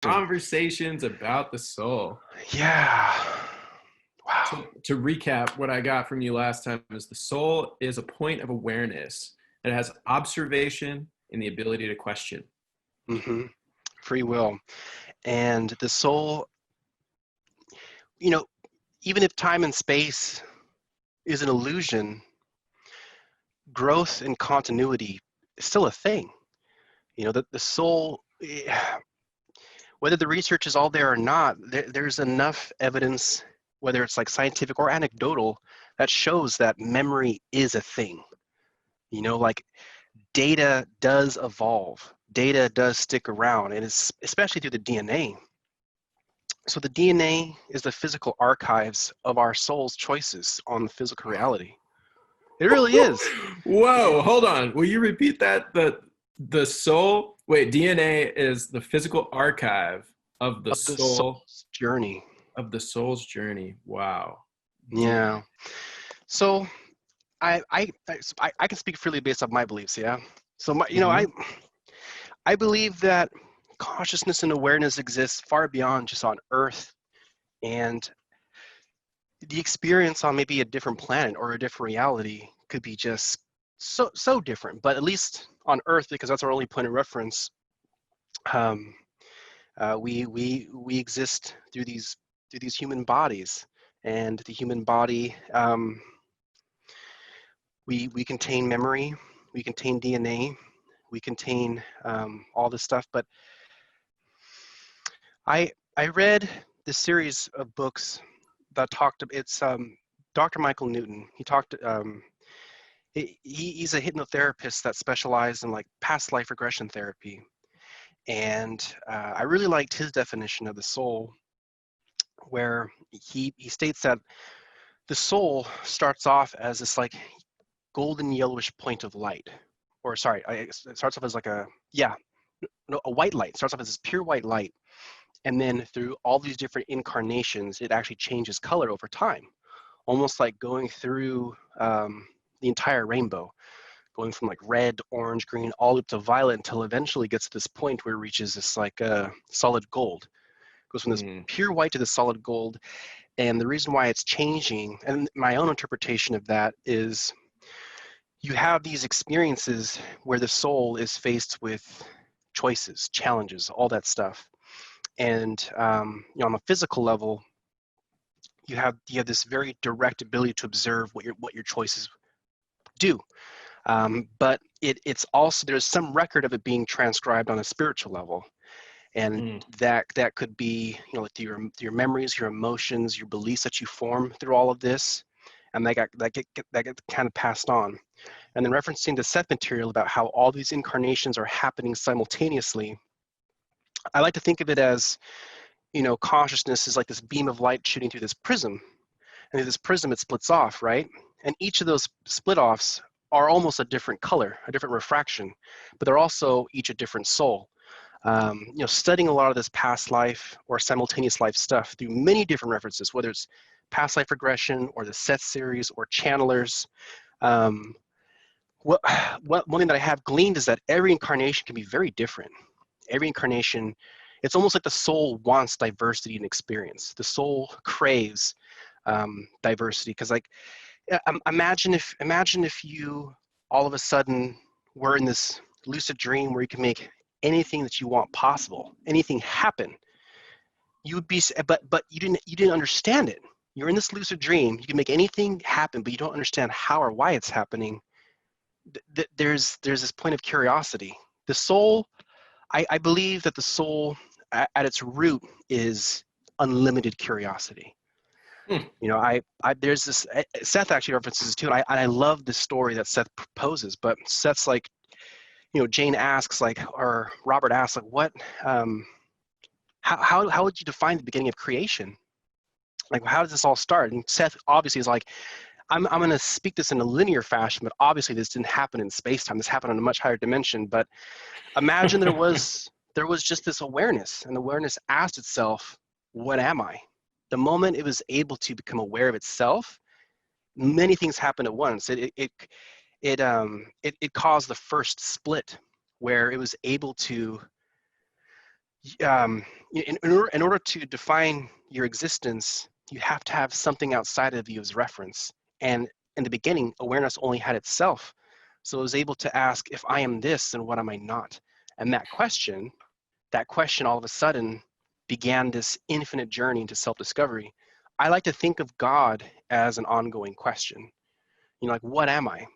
Conversations about the soul. Yeah. Wow. To recap, what I got from you last time is the soul is a point of awareness. It has observation and the ability to question. hmm Free will. And the soul, you know, even if time and space is an illusion, growth and continuity is still a thing. The soul, whether the research is all there or not, there's enough evidence, whether it's like scientific or anecdotal, that shows that memory is a thing. Like data does evolve, data does stick around, and it's especially through the DNA. So the DNA is the physical archives of our soul's choices on the physical reality. It really is. Whoa, hold on. Will you repeat that? The soul, wait, DNA is the physical archive of the Of the soul soul's journey. of the soul's journey. Wow. Yeah. So I can speak freely based off my beliefs. Yeah. So Mhm. I believe that consciousness and awareness exists far beyond just on Earth, and the experience on maybe a different planet or a different reality could be just so different. But at least on Earth, because that's our only point of reference, um, we exist through these human bodies, and the human body, we contain memory, we contain DNA, we contain all this stuff. But I read this series of books that talked. It's Dr. Michael Newton. He talked. He's a hypnotherapist that specialized in like past life regression therapy, and I really liked his definition of the soul, where he states that the soul starts off as this like golden yellowish point of light, or sorry, it starts off as like a yeah, no, a white light. It starts off as this pure white light, and then through all these different incarnations, it actually changes color over time, almost like going through the entire rainbow, going from like red, orange, green, all up to violet until eventually gets to this point where it reaches this like solid gold. It goes from this Mm. pure white to the solid gold. And the reason why it's changing, and my own interpretation of that is, you have these experiences where the soul is faced with choices, challenges, all that stuff. And on a physical level, you have this very direct ability to observe what your choices do. But it's also, there's some record of it being transcribed on a spiritual level, and Mm. that could be like your memories, your emotions, your beliefs that you form through all of this, and that get kind of passed on. And then referencing the Seth material about how all these incarnations are happening simultaneously, I like to think of it as, consciousness is like this beam of light shooting through this prism. And through this prism, it splits off, right? And each of those split offs are almost a different color, a different refraction, but they're also each a different soul. Studying a lot of this past life or simultaneous life stuff through many different references, whether it's past life regression or the Seth series or channelers. Um, what, one thing that I have gleaned is that every incarnation can be very different. Every incarnation, it's almost like the soul wants diversity and experience. The soul craves diversity, because like imagine if you all of a sudden were in this lucid dream where you can make anything that you want possible, anything happen. You would be, but you didn't understand it. You're in this lucid dream. You can make anything happen, but you don't understand how or why it's happening. There's this point of curiosity. The soul, I believe that the soul at its root is unlimited curiosity. Mm. I there's this, Seth actually references this too, and I love this story that Seth proposes. But Seth's like, Jane asks, like, or Robert asks, like, what, how would you define the beginning of creation? Like, how does this all start? And Seth obviously is like, I'm going to speak this in a linear fashion, but obviously this didn't happen in space time. This happened on a much higher dimension. But imagine there was just this awareness, and the awareness asked itself, what am I? The moment it was able to become aware of itself, many things happened at once. It caused the first split, where it was able to In order to define your existence, you have to have something outside of you as reference. And in the beginning, awareness only had itself. So it was able to ask, if I am this, then what am I not? And that question all of a sudden began this infinite journey into self-discovery. I like to think of God as an ongoing question. Like, what am I?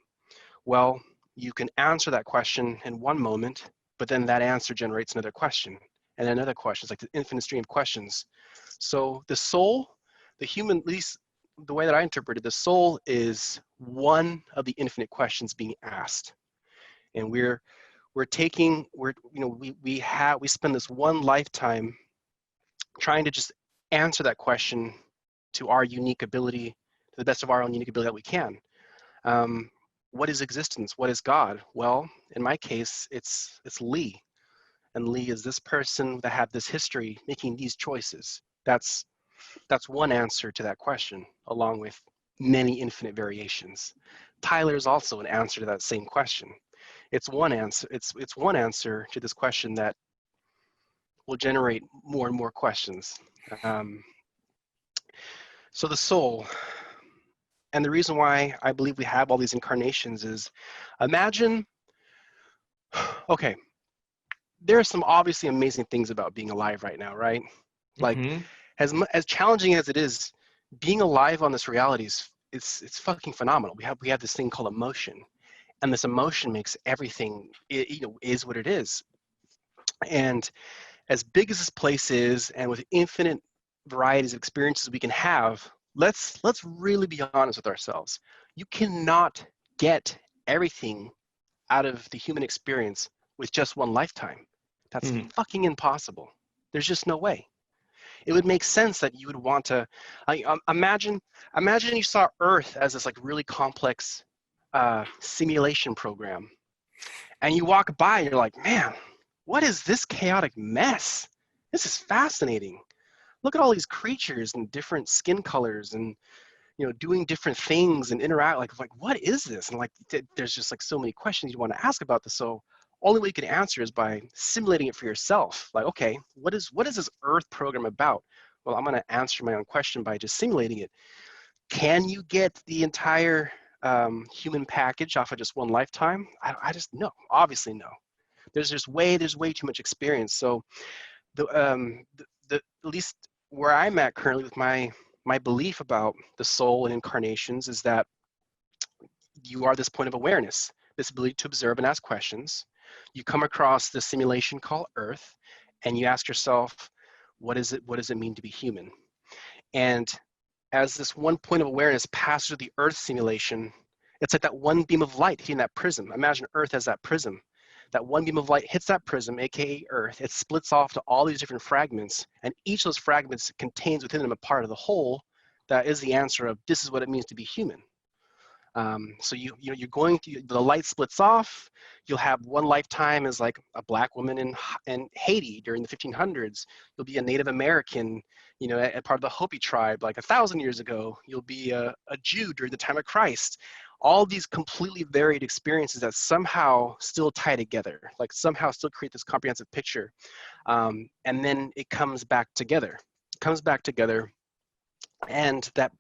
Well, you can answer that question in one moment, but then that answer generates another question and another question. It's like the infinite stream of questions. So the soul, the human, at least the way that I interpret it, the soul is one of the infinite questions being asked. And we spend this one lifetime trying to just answer that question to our unique ability, to the best of our own unique ability that we can. What is existence? What is God? Well, in my case, it's Lee. And Lee is this person that had this history making these choices. That's one answer to that question, along with many infinite variations. Tyler is also an answer to that same question. It's one answer. It's one answer to this question that will generate more and more questions. So the soul, and the reason why I believe we have all these incarnations is, imagine, okay, there are some obviously amazing things about being alive right now, right? Like, Mm-hmm. as challenging as it is, being alive on this reality it's fucking phenomenal. We have this thing called emotion, and this emotion makes everything is what it is. And as big as this place is, and with infinite varieties of experiences we can have, let's really be honest with ourselves. You cannot get everything out of the human experience with just one lifetime. That's Mm-hmm. fucking impossible. There's just no way. It would make sense that you would want to imagine you saw Earth as this like really complex simulation program, and you walk by and you're like, man, what is this chaotic mess? This is fascinating. Look at all these creatures and different skin colors and doing different things and interact, like what is this? And like there's just like so many questions you want to ask about this. So only way you can answer is by simulating it for yourself. Like, okay, what is this Earth program about? Well, I'm going to answer my own question by just simulating it. Can you get the entire human package off of just one lifetime? I just no, obviously no. There's way too much experience. So the at least where I'm at currently with my belief about the soul and incarnations is that you are this point of awareness, this ability to observe and ask questions. You come across this simulation called Earth, and you ask yourself, what does it mean to be human? And as this one point of awareness passes through the Earth simulation, it's like that one beam of light hitting that prism. Imagine Earth as that prism. That one beam of light hits that prism, aka Earth. It splits off to all these different fragments, and each of those fragments contains within them a part of the whole that is the answer of this is what it means to be human. So you're going to, the light splits off. You'll have one lifetime as like a black woman in Haiti during the 1500s. You'll be a Native American, a part of the Hopi tribe like 1,000 years ago. You'll be a Jew during the time of Christ. All these completely varied experiences that somehow still tie together, like somehow still create this comprehensive picture. And then it comes back together. And that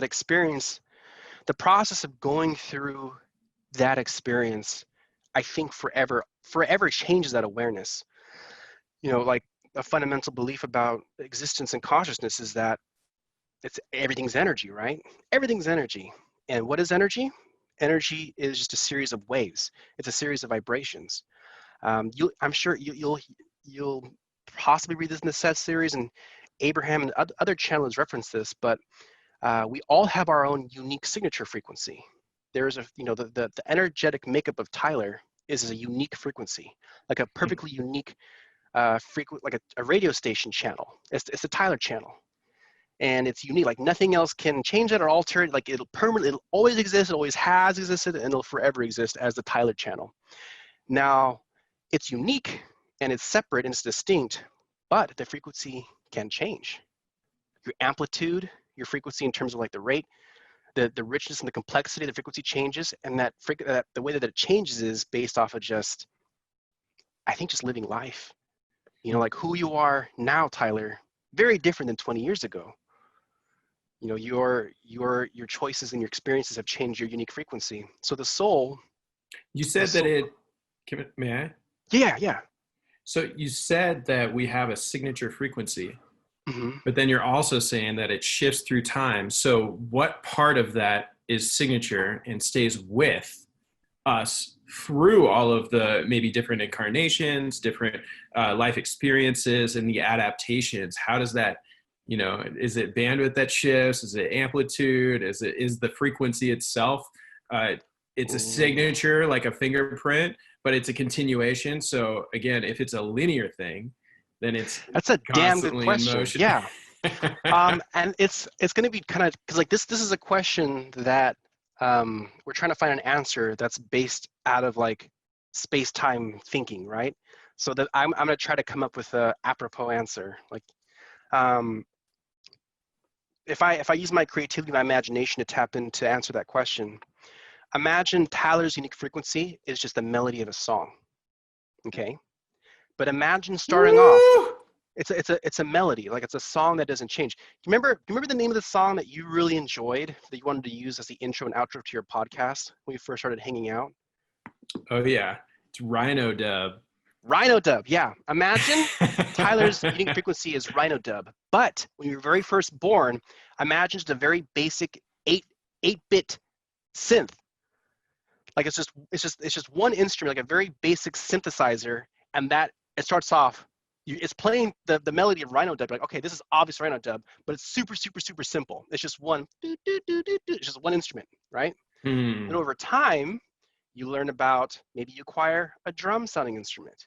experience, the process of going through that experience, I think forever changes that awareness. Like a fundamental belief about existence and consciousness is that everything's energy, right? Everything's energy. And what is energy? Energy is just a series of waves. It's a series of vibrations. I'm sure you'll possibly read this in the Seth series, and Abraham and other channels reference this, but we all have our own unique signature frequency. There's the energetic makeup of Tyler is a unique frequency, like a perfectly unique like a radio station channel. It's a Tyler channel, and it's unique. Like nothing else can change it or alter it. Like it'll always exist. It always has existed, and it'll forever exist as the Tyler channel. Now, it's unique and it's separate and it's distinct, but the frequency can change. Your amplitude, your frequency in terms of like the rate, the richness and the complexity of the frequency changes, and the way that it changes is based off of just living life. You know, like who you are now, Tyler, very different than 20 years ago. You know, your choices and your experiences have changed your unique frequency. So the soul, You the said that soul, may I? yeah, yeah. So you said that we have a signature frequency, Hmm. but then you're also saying that it shifts through time. So what part of that is signature and stays with us through all of the maybe different incarnations, different life experiences, and the adaptations? How does that, is it bandwidth that shifts? Is it amplitude? Is the frequency itself? Uh, it's a Ooh. signature, like a fingerprint, but it's a continuation. So again, if it's a linear thing, then it's That's a damn good constantly in question. motion. Yeah. And it's going to be kind of because like this is a question that we're trying to find an answer that's based out of like space-time thinking, right? So that I'm going to try to come up with a apropos answer. Like um, if I use my creativity, my imagination to tap in to answer that question, imagine Tyler's unique frequency is just the melody of a song, okay? But imagine starting off. Woo! It's a melody, like it's a song that doesn't change. You remember the name of the song that you really enjoyed that you wanted to use as the intro and outro to your podcast when we first started hanging out? Oh yeah, it's Rhino Dub. Rhino Dub, yeah. Imagine Tyler's unique frequency is Rhino Dub, but when you were very first born, imagine just a very basic 8-bit synth. Like it's just one instrument, like a very basic synthesizer, and that it starts off. It's playing the melody of Rhino Dub. Like, okay, this is obvious Rhino Dub, but it's super super super simple. It's just one. It's just one instrument, right? And Hmm. over time, you learn about maybe you acquire a drum sounding instrument.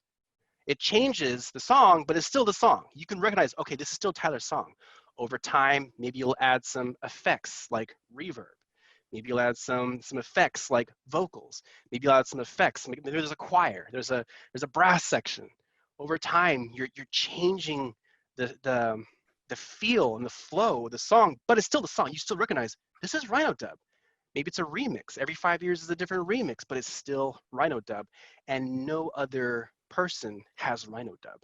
It changes the song, but it's still the song. You can recognize, okay, this is still Tyler's song. Over time, maybe you'll add some effects like reverb. Maybe you'll add some effects like vocals. Maybe you'll add some effects. Maybe there's a choir. There's a brass section. Over time, you're changing the feel and the flow of the song, but it's still the song. You still recognize this is Rhino Dub. Maybe it's a remix. Every 5 years is a different remix, but it's still Rhino Dub, and no other person has Rhino Dub.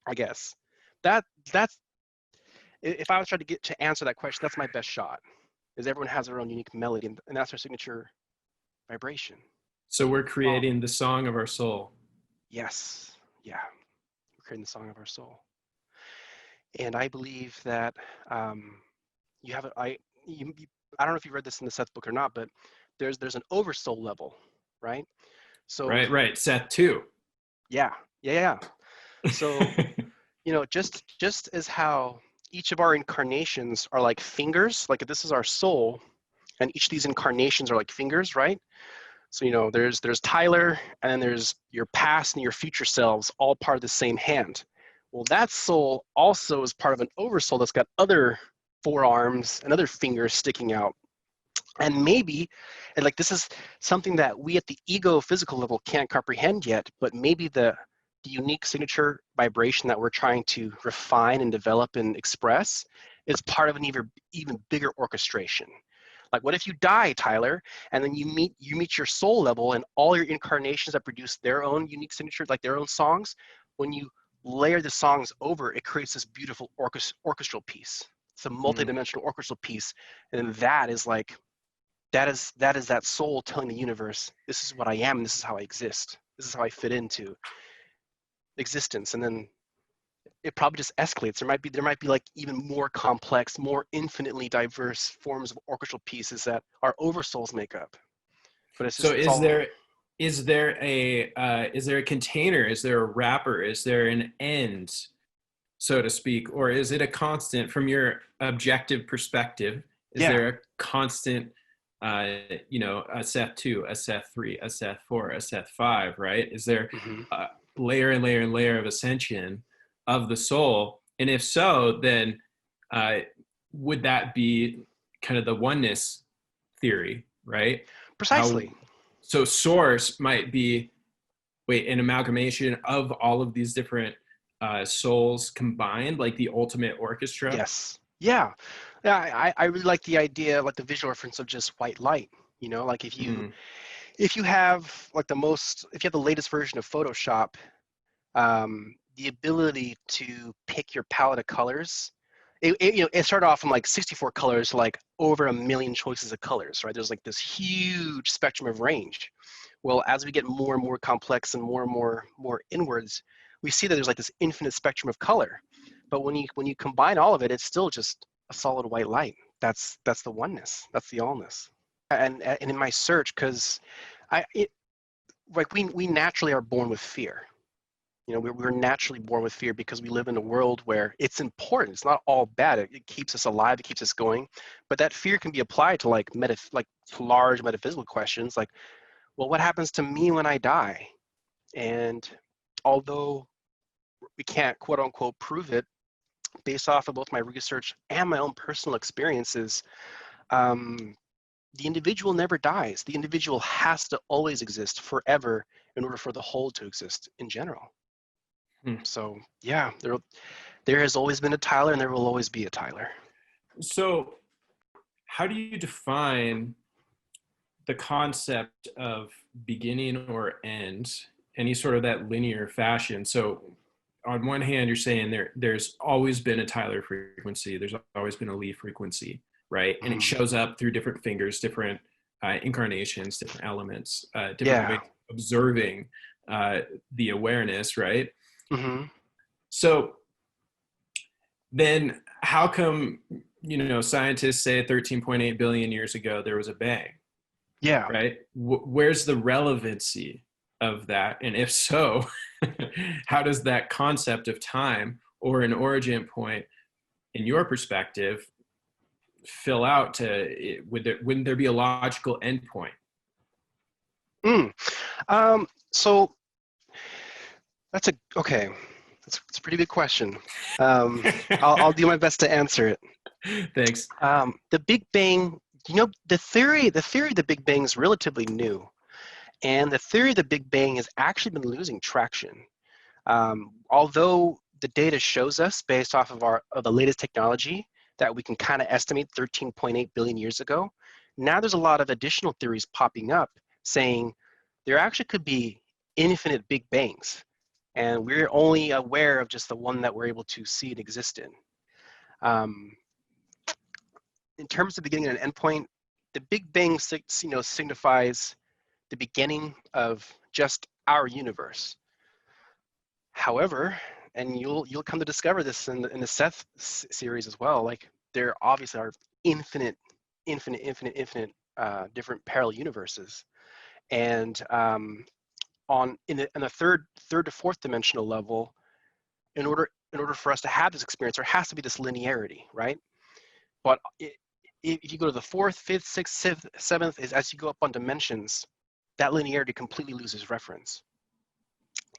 I guess that's if I was trying to get to answer that question, that's my best shot. Is everyone has their own unique melody, and that's their signature vibration. So we're Oh, creating the song of our soul. yes, yeah, we're creating the song of our soul, and I believe that you have I don't know if you read this in the Seth book or not, but there's an oversoul level, right? So Right, right. Seth too. yeah, yeah, yeah. So just as how each of our incarnations are like fingers, like if this is our soul, and each of these incarnations are like fingers, right? So there's Tyler, and then there's your past and your future selves, all part of the same hand. Well, that soul also is part of an oversoul that's got other forearms and other fingers sticking out. And maybe, and like this is something that we at the ego physical level can't comprehend yet, but maybe the unique signature vibration that we're trying to refine and develop and express is part of an even bigger orchestration. Like, what if you die, Tyler, and then you meet your soul level, and all your incarnations that produce their own unique signature, like their own songs, when you layer the songs over, it creates this beautiful orchestral piece. It's a Hmm. multidimensional orchestral piece, and that is like that soul telling the universe, this is what I am, this is how I exist, this is how I fit into existence. And then it probably just escalates. There might be like even more complex, more infinitely diverse forms of orchestral pieces that our oversouls make up. But So it's all is there a container? Is there a wrapper? Is there an end, so to speak, or is it a constant from your objective perspective? Is yeah. there a constant, a Seth 2, a Seth 3, a Seth 4, a Seth 5, right? Is there Hmm. a layer and layer and layer of ascension of the soul? And if so, then uh, would that be kind of the oneness theory, right? How Precisely. so source might be an amalgamation of all of these different souls combined, like the ultimate orchestra. Yes. Yeah. Yeah. I really like the idea, like the visual reference of just white light. Like Mm. if you have like if you have the latest version of Photoshop, the ability to pick your palette of colors. It started off from like 64 colors to like over 1 million choices of colors, right? There's like this huge spectrum of range. Well, as we get more and more complex and more inwards, we see that there's like this infinite spectrum of color. But when you combine all of it, it's still just a solid white light. That's the oneness. That's the allness. And in my search, because we naturally are born with fear. We're naturally born with fear because we live in a world where it's important. It's not all bad. It keeps us alive. It keeps us going. But that fear can be applied to like large metaphysical questions, like, well, what happens to me when I die? And although we can't quote unquote prove it, based off of both my research and my own personal experiences, the individual never dies. The individual has to always exist forever in order for the whole to exist in general. So yeah, there has always been a Tyler, and there will always be a Tyler. So how do you define the concept of beginning or end, any sort of that linear fashion? So on one hand, you're saying there's always been a Tyler frequency, there's always been a Lee frequency, right? And it shows up through different fingers, different incarnations, different elements, different ways of observing the awareness, right? So then how come, scientists say 13.8 billion years ago there was a bang? Yeah. Right? Where's the relevancy of that? And if so, how does that concept of time or an origin point, in your perspective, fill out to, wouldn't there be a logical endpoint? So that's a pretty big question. I'll do my best to answer it. Thanks. The Big Bang, the theory of the Big Bang is relatively new, and the theory of the Big Bang has actually been losing traction. Although the data shows us, based off of the latest technology, that we can kind of estimate 13.8 billion years ago, now there's a lot of additional theories popping up saying there actually could be infinite Big Bangs, and we're only aware of just the one that we're able to see and exist in. In terms of beginning and endpoint, the Big Bang signifies the beginning of just our universe. However, and you'll come to discover this in the Seth series as well, like there obviously are infinite different parallel universes, and in the third to fourth dimensional level, in order for us to have this experience, there has to be this linearity, right? But if you go to the fourth, fifth, sixth, seventh, is as you go up on dimensions, that linearity completely loses reference.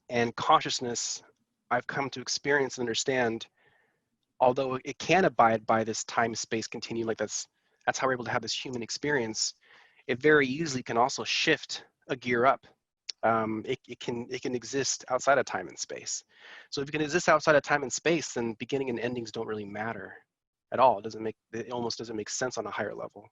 And consciousness, I've come to experience and understand, although it can abide by this time-space continuum, like that's how we're able to have this human experience, it very easily can also shift a gear up. It can exist outside of time and space. So if it can exist outside of time and space, then beginning and endings don't really matter at all. It almost doesn't make sense on a higher level.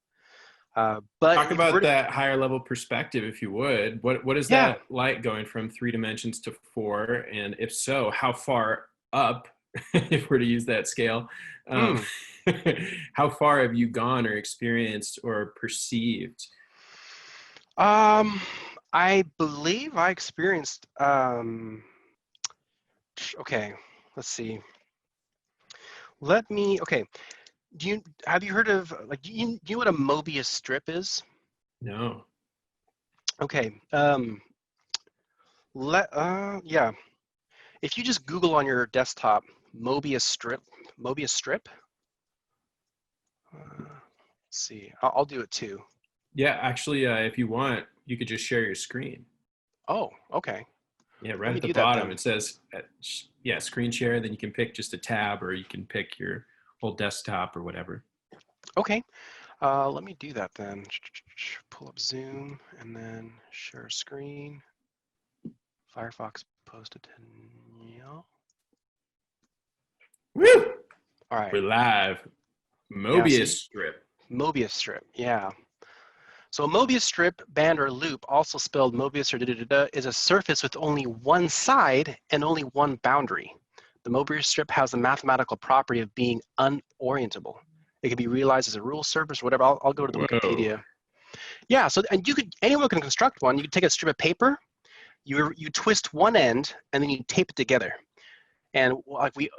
But talk about that higher level perspective, if you would. What is that like, going from 3 dimensions to 4? And if so, how far up, if we're to use that scale, how far have you gone or experienced or perceived? I believe I experienced, okay, let's see. Have you heard of, like, do you know what a Mobius strip is? No. Okay. Yeah. If you just Google on your desktop, Mobius strip. Let's see. I'll do it too. Yeah, actually, if you want, you could just share your screen. Oh, okay. Yeah, right at the bottom it says, screen share. Then you can pick just a tab, or you can pick your whole desktop or whatever. Okay. Let me do that then. Pull up Zoom and then share screen. Firefox posted to Neil. Woo! All right. We're live. Mobius strip. Mobius strip, yeah. So a Mobius strip, band, or loop, also spelled Mobius or da-da-da-da, is a surface with only one side and only one boundary. The Mobius strip has the mathematical property of being unorientable. It can be realized as a rule surface or whatever. I'll go to the Whoa. Wikipedia. Yeah, so and anyone can construct one. You can take a strip of paper, you twist one end, and then you tape it together. And like in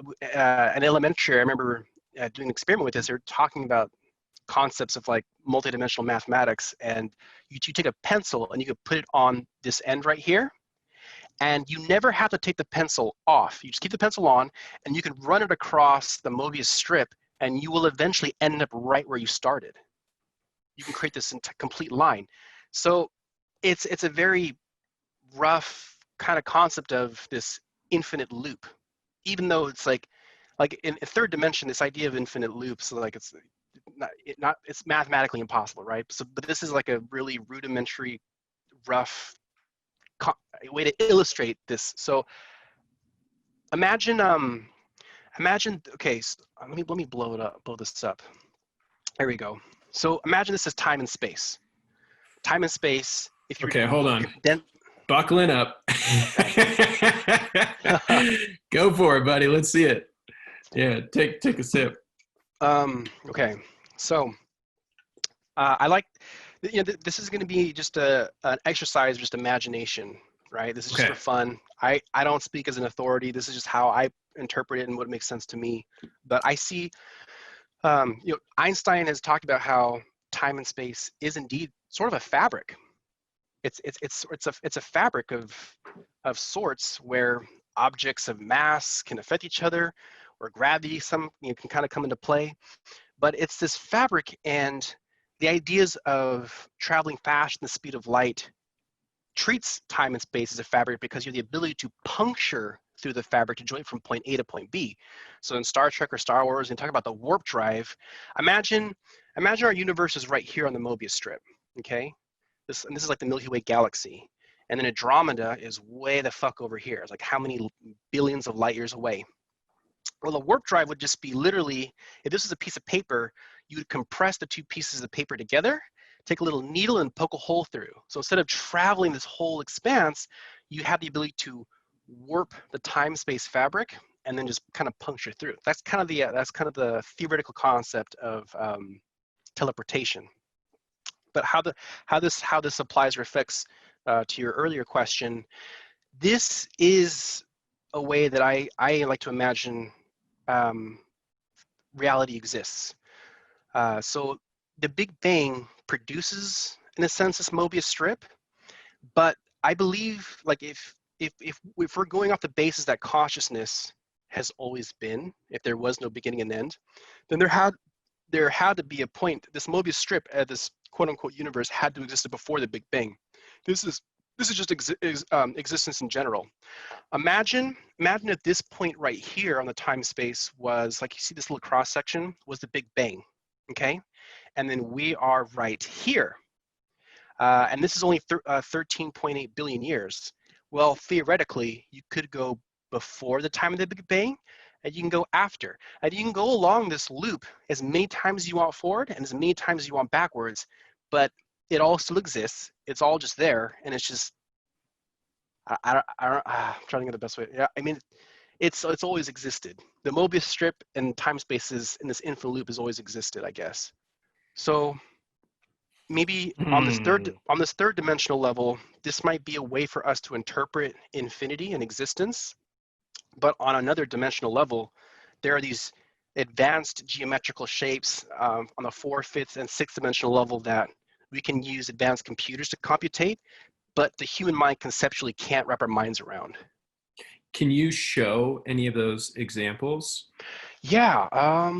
elementary, I remember doing an experiment with this. They're talking about concepts of like multidimensional mathematics, and you take a pencil and you could put it on this end right here, and you never have to take the pencil off. You just keep the pencil on, and you can run it across the Mobius strip, and you will eventually end up right where you started. You can create this complete line. So it's a very rough kind of concept of this infinite loop, even though it's like in a third dimension, this idea of infinite loops, like it's mathematically impossible, right? So, but this is like a really rudimentary, rough way to illustrate this. So imagine, okay, so let me blow this up. There we go. So imagine this is time and space. Time and space. If you're Okay, hold on. then Buckling up. Go for it, buddy. Let's see it. Yeah, take a sip. Okay, so I like, this is going to be just an exercise, just imagination, right? This is just for fun. I don't speak as an authority. This is just how I interpret it and what makes sense to me. But I see, Einstein has talked about how time and space is indeed sort of a fabric. It's a fabric of sorts where objects of mass can affect each other, or gravity can kind of come into play. But it's this fabric, and the ideas of traveling faster than the speed of light treats time and space as a fabric because you have the ability to puncture through the fabric to join from point A to point B. So in Star Trek or Star Wars, and talk about the warp drive, imagine our universe is right here on the Mobius strip, okay? This is like the Milky Way galaxy. And then Andromeda is way the fuck over here. It's like how many billions of light years away. Well, the warp drive would just be literally, if this is a piece of paper, you would compress the two pieces of paper together, take a little needle and poke a hole through. So instead of traveling this whole expanse, you have the ability to warp the time-space fabric and then just kind of puncture through. That's kind of the theoretical concept of teleportation. But how this applies or affects to your earlier question, this is a way that I like to imagine reality exists. So the Big Bang produces, in a sense, this Mobius strip, but I believe, like, if we're going off the basis that consciousness has always been, if there was no beginning and end, then there had to be a point. This Mobius strip, this quote-unquote universe, had to exist before the Big Bang. This is just existence in general. Imagine if this point right here on the time-space was, like, you see this little cross-section, was the Big Bang, okay? And then we are right here. And this is only 13.8 billion years. Well, theoretically, you could go before the time of the Big Bang, and you can go after. And you can go along this loop as many times as you want forward and as many times as you want backwards, but it all still exists. It's all just there, and it's just, I'm trying to get the best way. Yeah, I mean, it's always existed. The Mobius strip and time spaces in this infinite loop has always existed, I guess. So maybe on this third dimensional level, this might be a way for us to interpret infinity and existence. But on another dimensional level, there are these advanced geometrical shapes on the 4th, 5th, and 6th dimensional level that we can use advanced computers to computate, but the human mind conceptually can't wrap our minds around. Can you show any of those examples? Yeah,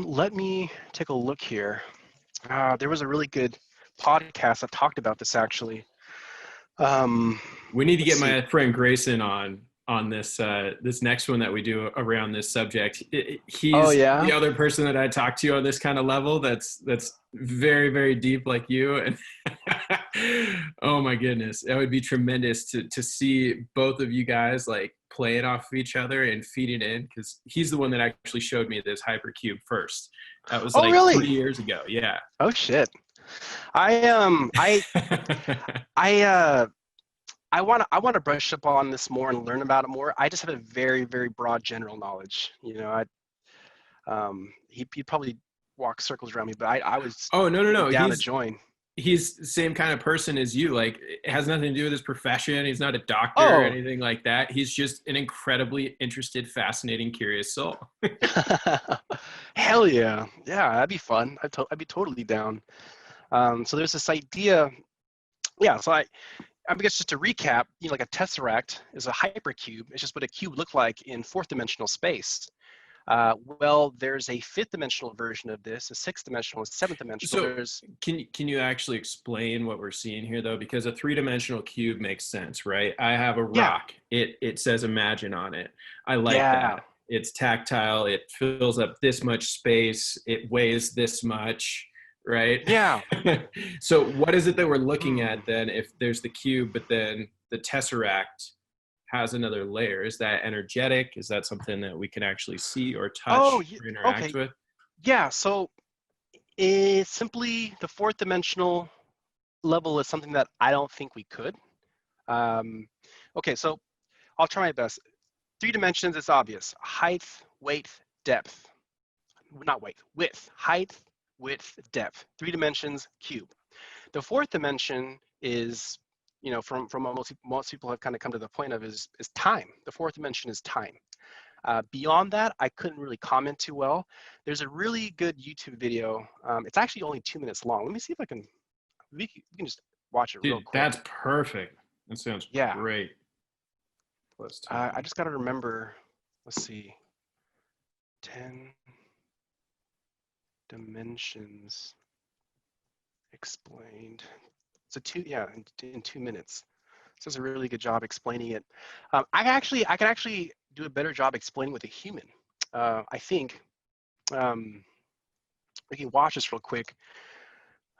let me take a look here. There was a really good podcast that talked about this, actually. We need to get my friend Grayson on this this next one that we do around this subject. He's the other person that I talk to on this kind of level that's very, very deep like you. And oh my goodness, that would be tremendous to see both of you guys like play it off of each other and feed it in, because he's the one that actually showed me this Hypercube first. That was like really? 3 years ago. Yeah. Oh shit. I I want to brush up on this more and learn about it more. I just have a very, very broad general knowledge. You know, he'd probably walk circles around me, but I was Oh, no, no, no. down to join. He's the same kind of person as you. Like, it has nothing to do with his profession. He's not a doctor or Oh, anything like that. He's just an incredibly interested, fascinating, curious soul. hell yeah, yeah, that'd be fun. I'd be totally down. So there's this idea. Yeah, so I guess just to recap, you know, like a tesseract is a hypercube. It's just what a cube looked like in fourth dimensional space. Well, there's a fifth dimensional version of this, a sixth dimensional, a seventh dimensional. So There's can you actually explain what we're seeing here though? Because a three-dimensional cube makes sense, right? I have a yeah, rock. It says imagine on it. I like yeah, that. It's tactile. It fills up this much space. It weighs this much, right? yeah. So what is it that we're looking Hmm. at then if there's the cube, but then the tesseract has another layer? Is that energetic? Is that something that we can actually see or Oh, touch or interact okay. with? Yeah, so it's simply the fourth dimensional level is something that I don't think we could. Um, okay, so I'll try my best. Three dimensions, it's obvious. Height, weight, depth. Not weight, width. Height, width, depth. Three dimensions, cube. The fourth dimension is, you know, from what most people have kind of come to the point of is time. The fourth dimension is time. Beyond that, I couldn't really comment too well. There's a really good YouTube video. It's actually only 2 minutes long. Let me see if I can, we can just watch it real Dude, quick. that's perfect. That sounds Yeah, great. Plus I time. just got to remember, let's see, 10 dimensions explained. So yeah, in 2 minutes. So it's a really good job explaining it. I can actually do a better job explaining with a human. I think um, we can watch this real quick.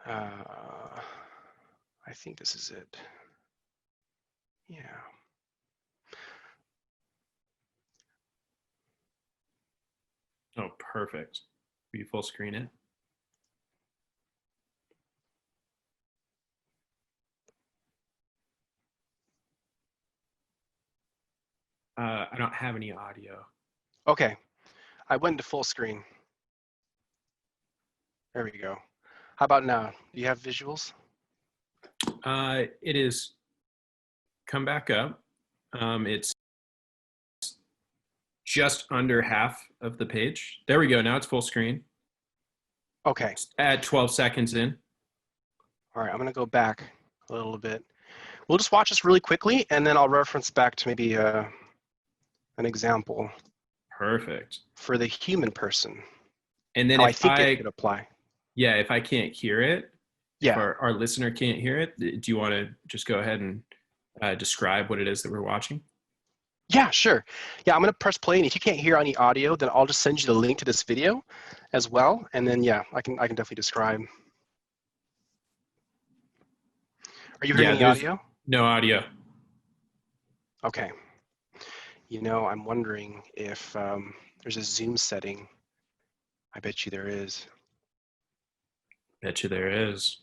I think this is it. Yeah. Oh, perfect. Will you full screen it? I don't have any audio. Okay. I went to full screen. There we go. How about now? Do you have visuals? It is come back up. It's just under half of the page. There we go. Now it's full screen. Okay. At 12 seconds in. All right. I'm going to go back a little bit. We'll just watch this really quickly, and then I'll reference back to maybe an example Perfect. for the human person, And then how I think it could apply. if I can't hear it, if Yeah. our listener can't hear it, do you want to just go ahead and describe what it is that we're watching? Yeah, sure. Yeah, I'm going to press play, and if you can't hear any audio, then I'll just send you the link to this video as well, and then yeah, I can definitely describe. Are you hearing Yeah, any there's audio? no audio. Okay. You know, I'm wondering if there's a zoom setting. I bet you there is. Bet you there is.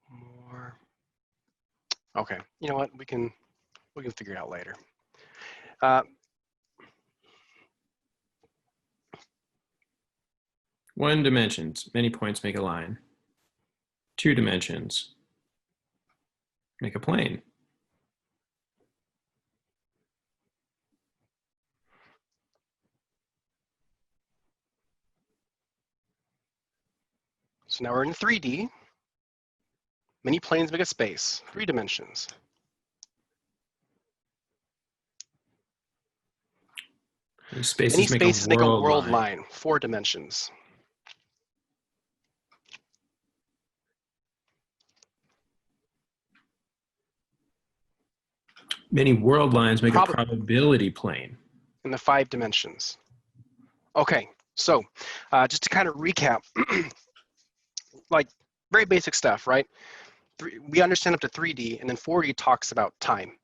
More. Okay. You know what? We can figure it out later. One dimensions, many points make a line. Two dimensions, make a plane. So now we're in 3D. Many planes make a space. 3 dimensions. Many Many spaces make a spaces make a world world line. line. 4 dimensions. Many world lines make a Probably probability plane. in the 5 dimensions. Okay, so just to kind of recap, like very basic stuff, right? We understand up to 3D, and then 4D talks about time.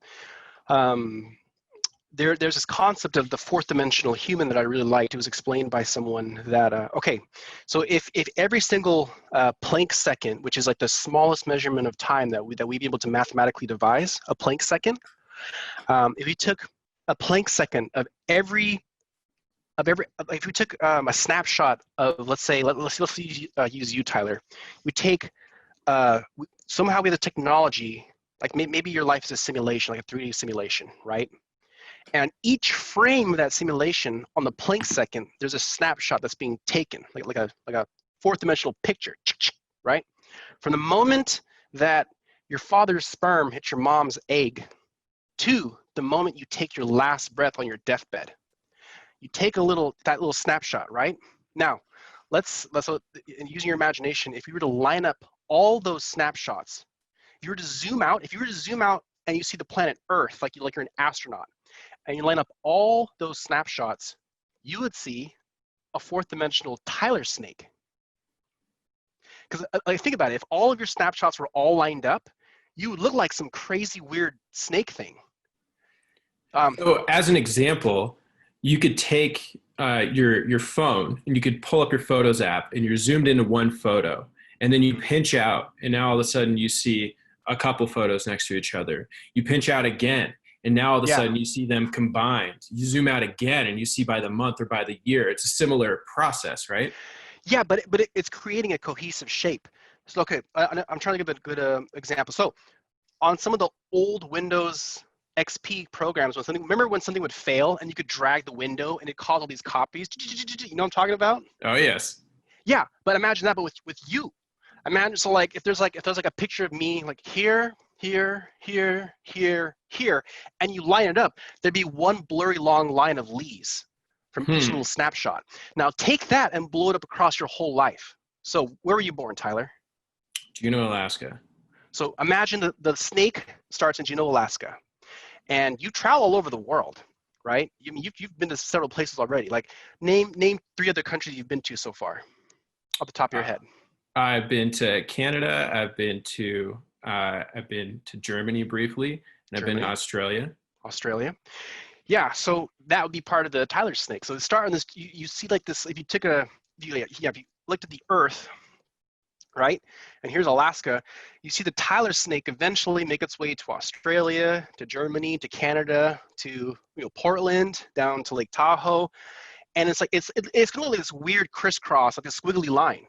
there's this concept of the fourth dimensional human that I really liked. It was explained by someone that, okay, so if every single Planck second, which is like the smallest measurement of time that we'd be able to mathematically devise, a Planck second, if you took a Planck second of every, if we took a snapshot of, let's say, let's use you, Tyler. We take, somehow we have the technology, like maybe your life is a simulation, like a 3D simulation, right? And each frame of that simulation on the Planck second, there's a snapshot that's being taken, like a fourth dimensional picture, right? From the moment that your father's sperm hits your mom's egg to the moment you take your last breath on your deathbed. You take that little snapshot, right? Now, let's using your imagination, if you were to line up all those snapshots, if you were to zoom out and you see the planet Earth, like you're an astronaut, and you line up all those snapshots, you would see a fourth dimensional Tyler snake. Because think about it, if all of your snapshots were all lined up, you would look like some crazy weird snake thing. So as an example, you could take your phone and you could pull up your Photos app and you're zoomed into one photo, and then you pinch out, and now all of a sudden you see a couple photos next to each other. You pinch out again, and now all of a sudden you see them combined. You zoom out again and you see by the month or by the year. It's a similar process, right? Yeah, but it's creating a cohesive shape. So okay, I'm trying to give a good example. So on some of the old Windows XP programs, remember when something would fail and you could drag the window and it caused all these copies? You know what I'm talking about? Oh, yes. Yeah, but imagine that, but with you. Imagine, so like if there's like a picture of me like here, here, here, here, here, and you line it up, there'd be one blurry long line of Lees from each little snapshot. Now take that and blow it up across your whole life. So where were you born, Tyler? Juneau, Alaska. So imagine the snake starts in Juneau, Alaska, and you travel all over the world, right? You've been to several places already. Like name 3 other countries you've been to so far, off the top of your head. I've been to Canada. I've been to Germany briefly, and I've been to Australia. Australia. Yeah, so that would be part of the Tyler snake. So to start on this, you see like this, if you looked at the Earth, right? And here's Alaska, you see the Tyler snake eventually make its way to Australia, to Germany, to Canada, to Portland, down to Lake Tahoe. And it's like it's kind of like this weird crisscross, like a squiggly line.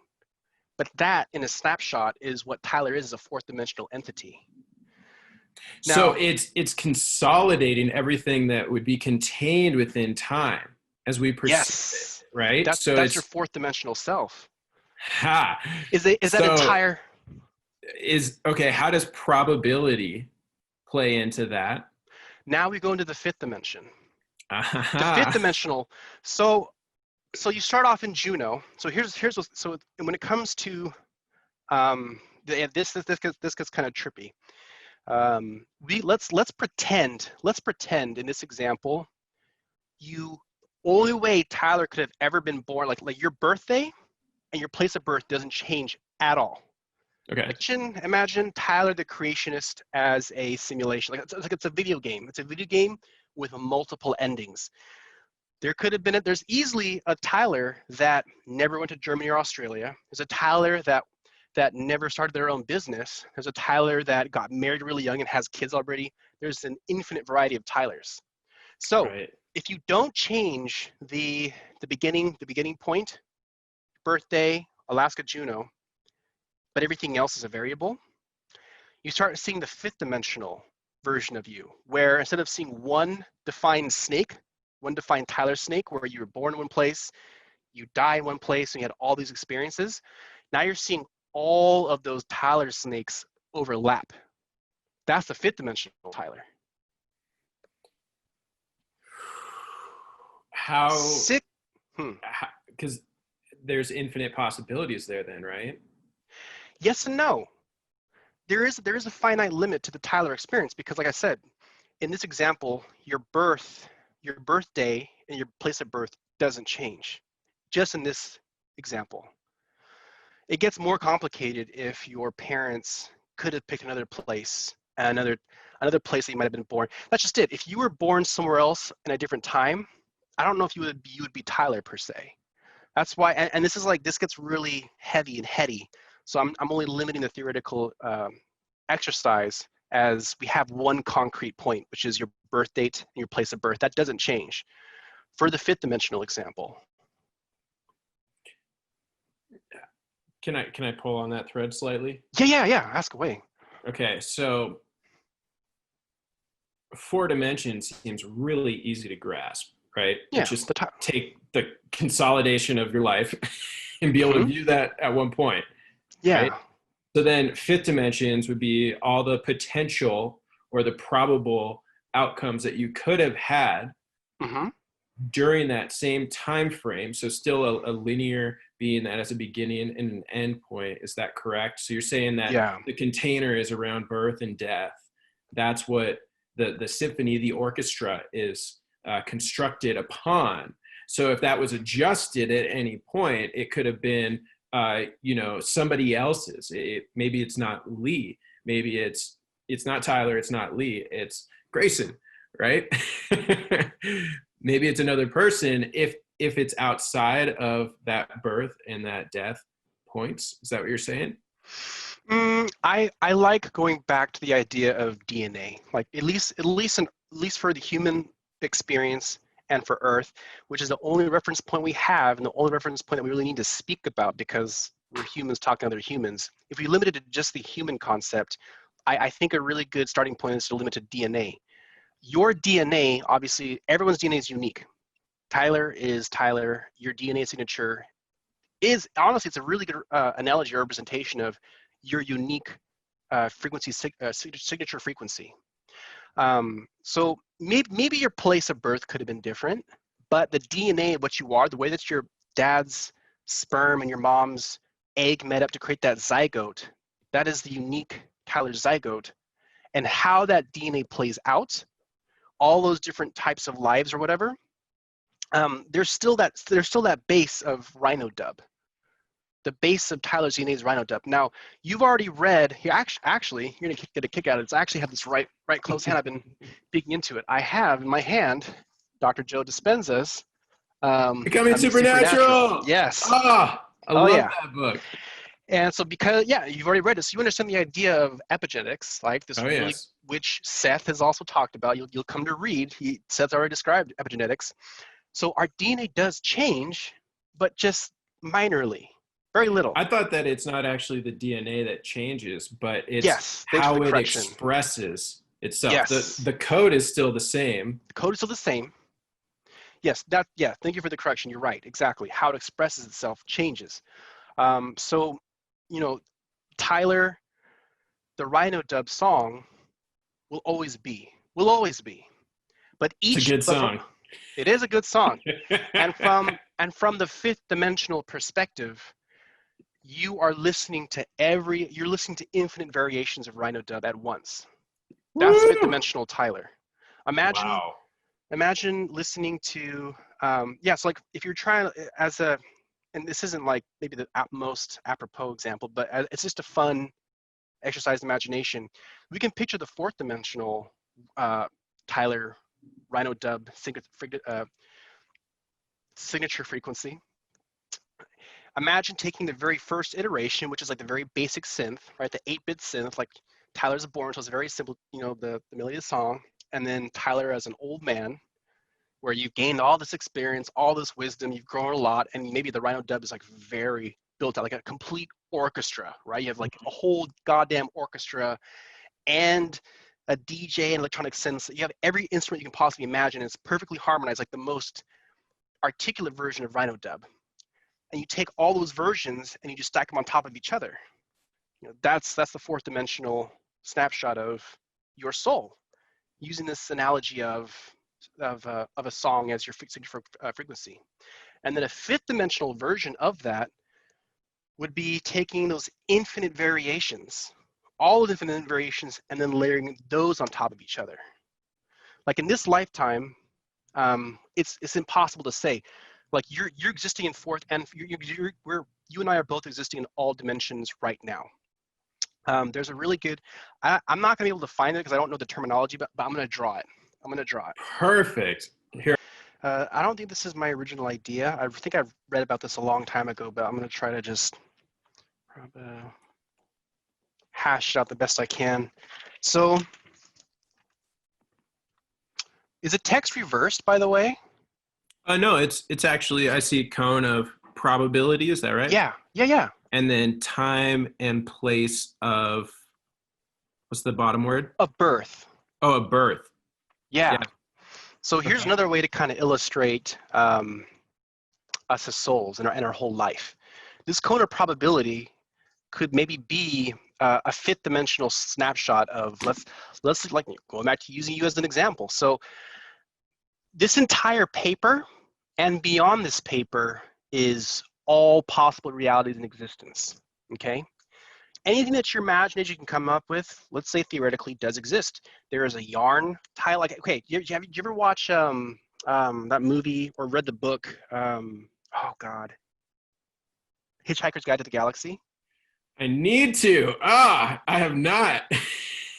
But that in a snapshot is what Tyler is a fourth dimensional entity. Now, so it's consolidating everything that would be contained within time as we perceive it, right? That's your fourth dimensional self. Ha. Is that entire? Okay, how does probability play into that? Now we go into the fifth dimension. The fifth dimensional. So you start off in Juneau. So here's so when it comes to this gets kind of trippy. Let's pretend in this example, only way Tyler could have ever been born, like your birthday and your place of birth doesn't change at all. Okay. Imagine Tyler the creationist as a simulation. It's a video game. It's a video game with multiple endings. There's easily a Tyler that never went to Germany or Australia. There's a Tyler that never started their own business. There's a Tyler that got married really young and has kids already. There's an infinite variety of Tylers. So if you don't change the beginning point, birthday, Alaska, Juneau, but everything else is a variable, you start seeing the fifth dimensional version of you, where instead of seeing one defined Tyler snake, where you were born in one place, you die in one place, and you had all these experiences, now you're seeing all of those Tyler snakes overlap. That's the fifth dimensional Tyler. How? Sick. Because there's infinite possibilities there then, right? Yes and no. There is a finite limit to the Tyler experience because, like I said, in this example, your birthday and your place of birth doesn't change. Just in this example. It gets more complicated if your parents could have picked another place another place that you might have been born. That's just it. If you were born somewhere else in a different time, I don't know if you would be Tyler per se. That's why, and this is like, this gets really heavy and heady. So I'm only limiting the theoretical exercise as we have one concrete point, which is your birth date and your place of birth. That doesn't change. For the fifth dimensional example. Can I pull on that thread slightly? Yeah. Ask away. Okay, so 4 dimensions seems really easy to grasp, right? Yeah. It's just take the consolidation of your life and be able to view that at one point. Yeah. Right? So then fifth dimensions would be all the potential or the probable outcomes that you could have had during that same time frame. So still a linear being that as a beginning and an end point. Is that correct? So you're saying that the container is around birth and death. That's what the symphony, the orchestra is constructed upon. So if that was adjusted at any point, it could have been somebody else's. Maybe it's not Lee. Maybe it's not Tyler. It's not Lee. It's Grayson, right? Maybe it's another person if it's outside of that birth and that death points. Is that what you're saying? I like going back to the idea of DNA, like at least for the human experience and for Earth, which is the only reference point we have and the only reference point that we really need to speak about because we're humans talking to other humans. If we limit it to just the human concept, I think a really good starting point is to limit to DNA. Your DNA, obviously, everyone's DNA is unique. Tyler is Tyler. Your DNA signature is, honestly, it's a really good analogy or representation of your unique frequency, signature frequency. So maybe your place of birth could have been different, but the DNA of what you are, the way that your dad's sperm and your mom's egg met up to create that zygote, that is the unique Tyler zygote. And how that DNA plays out, all those different types of lives or whatever, there's still that base of Rhino Dub. The base of Tyler's DNA is Rhino Dub. Now, you've already read here. Actually, you're gonna get a kick out of it. I actually have this right close hand. I've been peeking into it. I have in my hand Dr. Joe Dispenza's Becoming Supernatural. Yes. I love that book. And so because you've already read it, so you understand the idea of epigenetics, like this, which Seth has also talked about. You'll come to read. Seth's already described epigenetics. So our DNA does change, but just minorly, very little. I thought that it's not actually the DNA that changes, but it's how it expresses itself. Yes. The code is still the same. The code is still the same. Yes, thank you for the correction. You're right, exactly. How it expresses itself changes. So, Tyler, the Rhino Dub song will always be. But it's a good song. It is a good song. and from the fifth dimensional perspective, you're listening to infinite variations of Rhino Dub at once. That's fifth dimensional Tyler. Imagine listening to so like if you're trying and this isn't like maybe the most apropos example, but it's just a fun exercise imagination. We can picture the fourth dimensional Tyler Rhino Dub signature frequency. Imagine taking the very first iteration, which is like the very basic synth, right? The 8-bit synth, like Tyler's born, so it's very simple, the melody of the song, and then Tyler as an old man, where you've gained all this experience, all this wisdom, you've grown a lot, and maybe the Rhino Dub is like very built out, like a complete orchestra, right? You have like a whole goddamn orchestra and a DJ and electronic synths. You have every instrument you can possibly imagine. It's perfectly harmonized, like the most articulate version of Rhino Dub. And you take all those versions and you just stack them on top of each other. That's the fourth dimensional snapshot of your soul, using this analogy of a song as your frequency. And then a fifth dimensional version of that would be taking those infinite variations, all of the infinite variations, and then layering those on top of each other. Like in this lifetime, it's impossible to say. Like you're existing in fourth, and you and I are both existing in all dimensions right now. There's a really good, I'm not going to be able to find it because I don't know the terminology, but I'm going to draw it. I'm going to draw it. Perfect. Here. I don't think this is my original idea. I think I've read about this a long time ago, but I'm going to try to just hash it out the best I can. So, is the text reversed, by the way? No, it's actually, I see a cone of probability. Is that right? Yeah, yeah, yeah. And then time and place of, what's the bottom word? Of birth. Oh, a birth. Yeah. Yeah. So here's Okay. another way to kind of illustrate us as souls and our whole life. This cone of probability could maybe be a fifth dimensional snapshot of let's like going back to using you as an example. So this entire paper and beyond this paper is all possible realities in existence. Okay. Anything that your imagination can come up with, let's say theoretically, does exist. There is a yarn tile. Like, okay, did you ever watch that movie or read the book? Oh God, Hitchhiker's Guide to the Galaxy. I need to. Ah, I have not.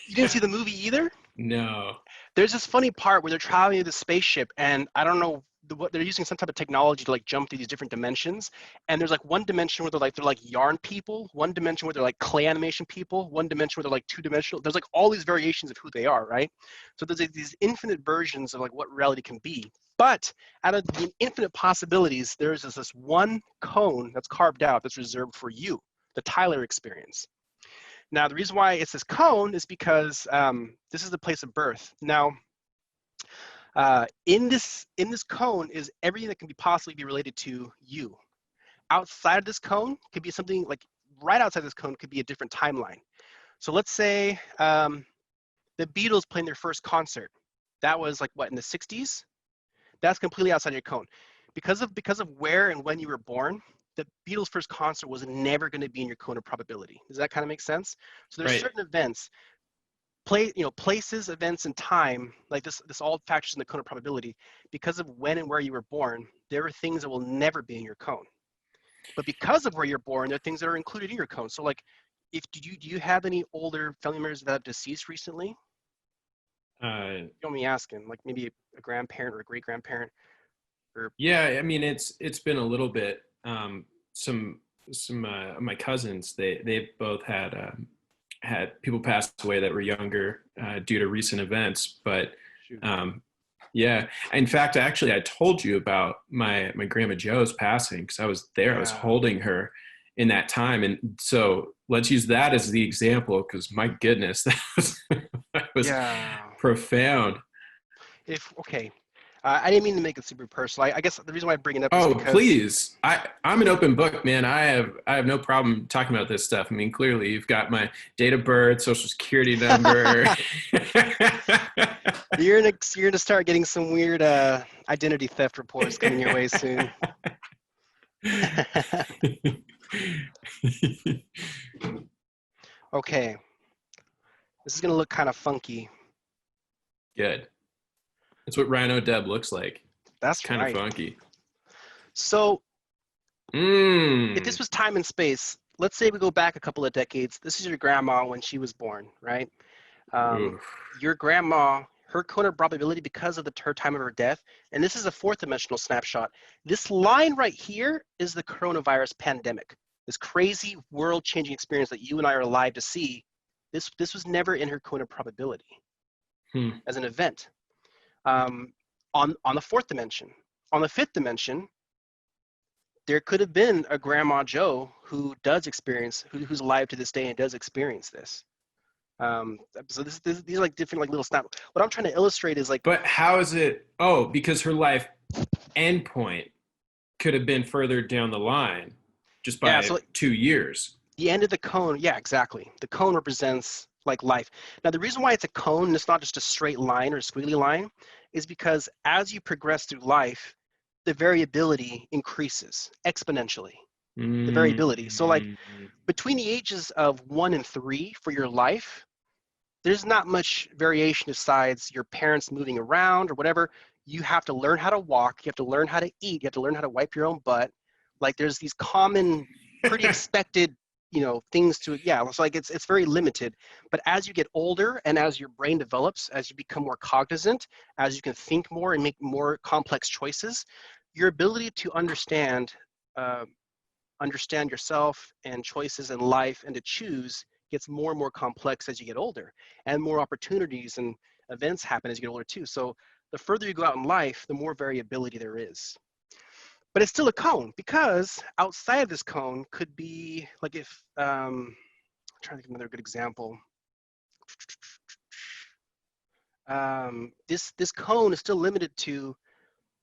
You didn't see the movie either? No. There's this funny part where they're traveling with the spaceship, and I don't know what they're using some type of technology to like jump through these different dimensions. And there's like one dimension where they're like yarn people, one dimension where they're like clay animation people, one dimension where they're like two-dimensional. There's like all these variations of who they are, right? So there's like these infinite versions of like what reality can be. But out of the infinite possibilities, there's this one cone that's carved out that's reserved for you, the Tyler experience. Now, the reason why it's this cone is because this is the place of birth. Now, in this cone is everything that can possibly be related to you. Outside of this cone could be something like right outside this cone could be a different timeline. So let's say the Beatles playing their first concert. That was like what, in the 60s? That's completely outside your cone. Because of where and when you were born, the Beatles' first concert was never going to be in your cone of probability. Does that kind of make sense? So there's Right. certain events, places, events, and time, like this all factors in the cone of probability. Because of when and where you were born, there are things that will never be in your cone. But because of where you're born, there are things that are included in your cone. So like, do you have any older family members that have deceased recently? Uh, You don't me asking, like maybe a grandparent or a great grandparent, or yeah, I mean it's been a little bit. Some of my cousins, they both had people pass away that were younger due to recent events. But shoot. yeah, in fact, actually, I told you about my grandma Joe's passing because I was there. I was Yeah. holding her in that time, and so let's use that as the example because my goodness, that was Yeah. profound. If okay, I didn't mean to make it super personal. I guess the reason why I bring it up is Oh, because please. I'm an open book, man. I have no problem talking about this stuff. I mean, clearly you've got my date of birth, social security number. you're gonna start getting some weird identity theft reports coming your way soon. Okay, this is gonna look kind of funky. Good. That's what Rhino Deb looks like. It's That's kind of right. funky. So if this Mm. was time and space, let's say we go back a couple of decades. This is your grandma when she was born, right? Oof. Your grandma, her cone of probability because of her time of her death, and this is a fourth dimensional snapshot. This line right here is the coronavirus pandemic, this crazy world-changing experience that you and I are alive to see. This was never in her cone of probability Hmm. as an event. On the fourth dimension. On the fifth dimension, there could have been a Grandma Joe who does experience, who's alive to this day and does experience this. So these are like different like little snap. What I'm trying to illustrate is like, But how is it? Oh, because her life endpoint could have been further down the line just yeah, by so 2 years. the end of the cone, yeah, exactly. The cone represents like life. Now, the reason why it's a cone and it's not just a straight line or a squiggly line is because as you progress through life, the variability increases exponentially. The variability. So like Mm. between the ages of 1 and 3 for your life, there's not much variation besides your parents moving around or whatever. You have to learn how to walk. You have to learn how to eat. You have to learn how to wipe your own butt. Like there's these common, pretty expected things to, yeah, it's like it's very limited. But as you get older and as your brain develops, as you become more cognizant, as you can think more and make more complex choices, your ability to understand yourself and choices in life and to choose gets more and more complex as you get older, and more opportunities and events happen as you get older too. So the further you go out in life, the more variability there is. But it's still a cone, because outside of this cone could be like, if I'm trying to think of another good example. This cone is still limited to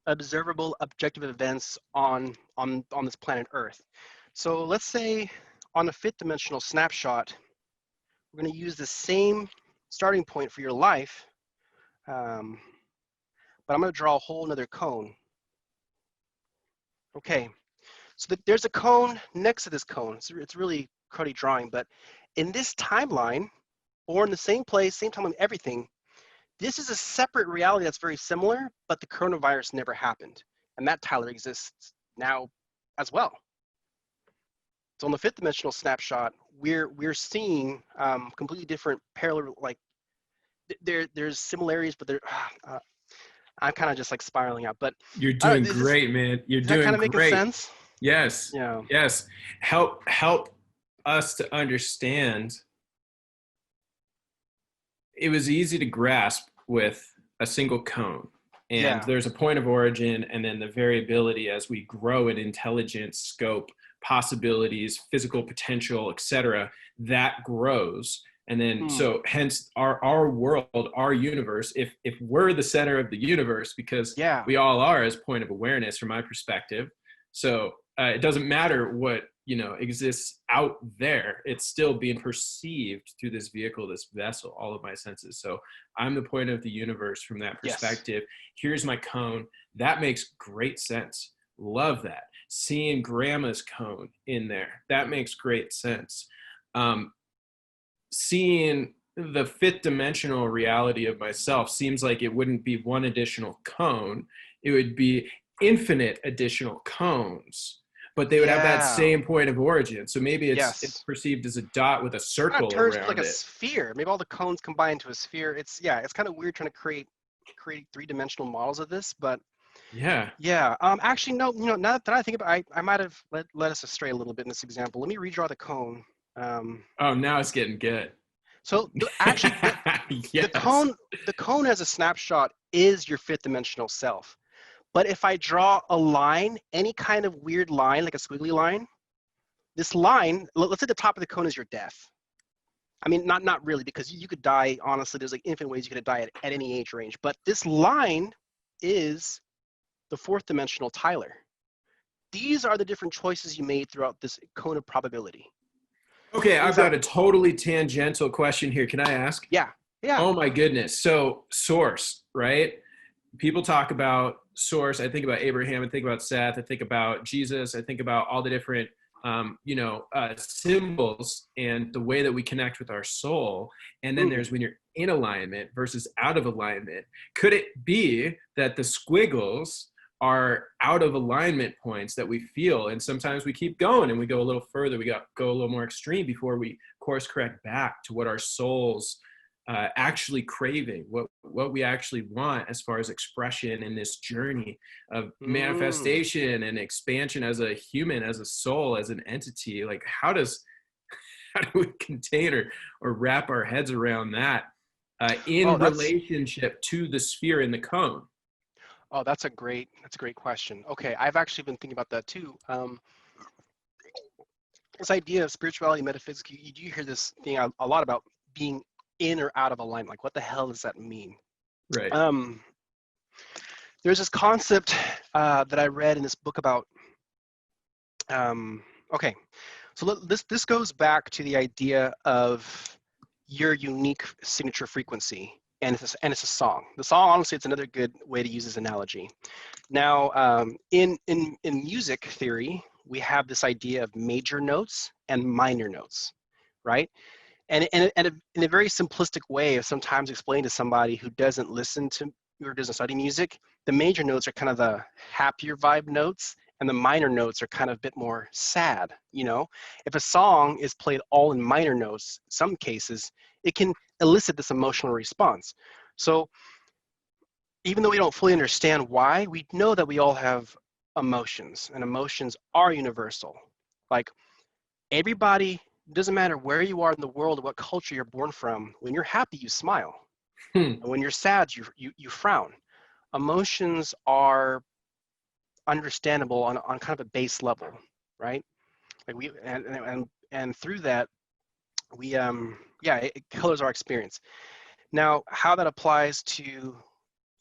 observable objective events on this planet Earth. So let's say on a fifth dimensional snapshot, we're going to use the same starting point for your life, but I'm going to draw a whole nother cone. Okay, so there's a cone next to this cone. It's really cruddy drawing, but in this timeline, or in the same place, same timeline, everything, this is a separate reality that's very similar, but the coronavirus never happened. And that Tyler exists now as well. So on the fifth dimensional snapshot, we're seeing completely different parallel, like there's similarities, but I'm kind of just like spiraling out. But You're doing great, man. You're doing great. Is that kind of making sense? Yes. Yeah. Yes. Help us to understand. It was easy to grasp with a single cone, and there's a point of origin, and then the variability as we grow in intelligence, scope, possibilities, physical potential, etc. that grows. And then so hence our world, our universe, if we're the center of the universe, because we all are as point of awareness from my perspective. So it doesn't matter what exists out there, it's still being perceived through this vehicle, this vessel, all of my senses. So I'm the point of the universe from that perspective. Here's my cone. That makes great sense. Love that. Seeing grandma's cone in there, that makes great sense. Seeing the fifth dimensional reality of myself seems like it wouldn't be one additional cone, it would be infinite additional cones, but they would have that same point of origin. So maybe it's perceived as a dot with a circle around like it. A sphere. Maybe all the cones combine into a sphere. It's kind of weird trying to create three-dimensional models of this, but actually no, now that I think about it, I might have led us astray a little bit in this example. Let me redraw the cone. Oh, now it's getting good. So actually the cone as a snapshot is your fifth dimensional self. But if I draw a line, any kind of weird line, like a squiggly line, this line, let's say the top of the cone is your death. I mean, not really, because you could die, honestly, there's like infinite ways you could die at any age range. But this line is the fourth dimensional Tyler. These are the different choices you made throughout this cone of probability. Okay, I've got a totally tangential question here. Can I ask? Yeah. Oh my goodness. So source, right? People talk about source. I think about Abraham. I think about Seth. I think about Jesus. I think about all the different, symbols and the way that we connect with our soul. And then there's when you're in alignment versus out of alignment. Could it be that the squiggles are out of alignment points that we feel, and sometimes we keep going and we go a little further, go a little more extreme before we course correct back to what our souls actually craving, what we actually want as far as expression in this journey of manifestation and expansion as a human, as a soul, as an entity. Like how do we contain or wrap our heads around that in relationship to the sphere in the cone? Oh, that's a great question. Okay, I've actually been thinking about that too. This idea of spirituality, metaphysics, you do hear this thing a lot about being in or out of alignment. Like, what the hell does that mean? Right. There's this concept that I read in this book about. Okay, so this goes back to the idea of your unique signature frequency, and it's a song. The song, honestly, it's another good way to use this analogy. Now, in music theory, we have this idea of major notes and minor notes, right? And in a very simplistic way of sometimes explaining to somebody who doesn't listen to or doesn't study music, the major notes are kind of the happier vibe notes, and the minor notes are kind of a bit more sad, you know? If a song is played all in minor notes, some cases, it can elicit this emotional response. So even though we don't fully understand why, we know that we all have emotions, and emotions are universal. Like everybody, doesn't matter where you are in the world or what culture you're born from, when you're happy, you smile. Hmm. And when you're sad, you frown. Emotions are understandable on kind of a base level, right? Like and through that, we yeah, it colors our experience. Now, how that applies to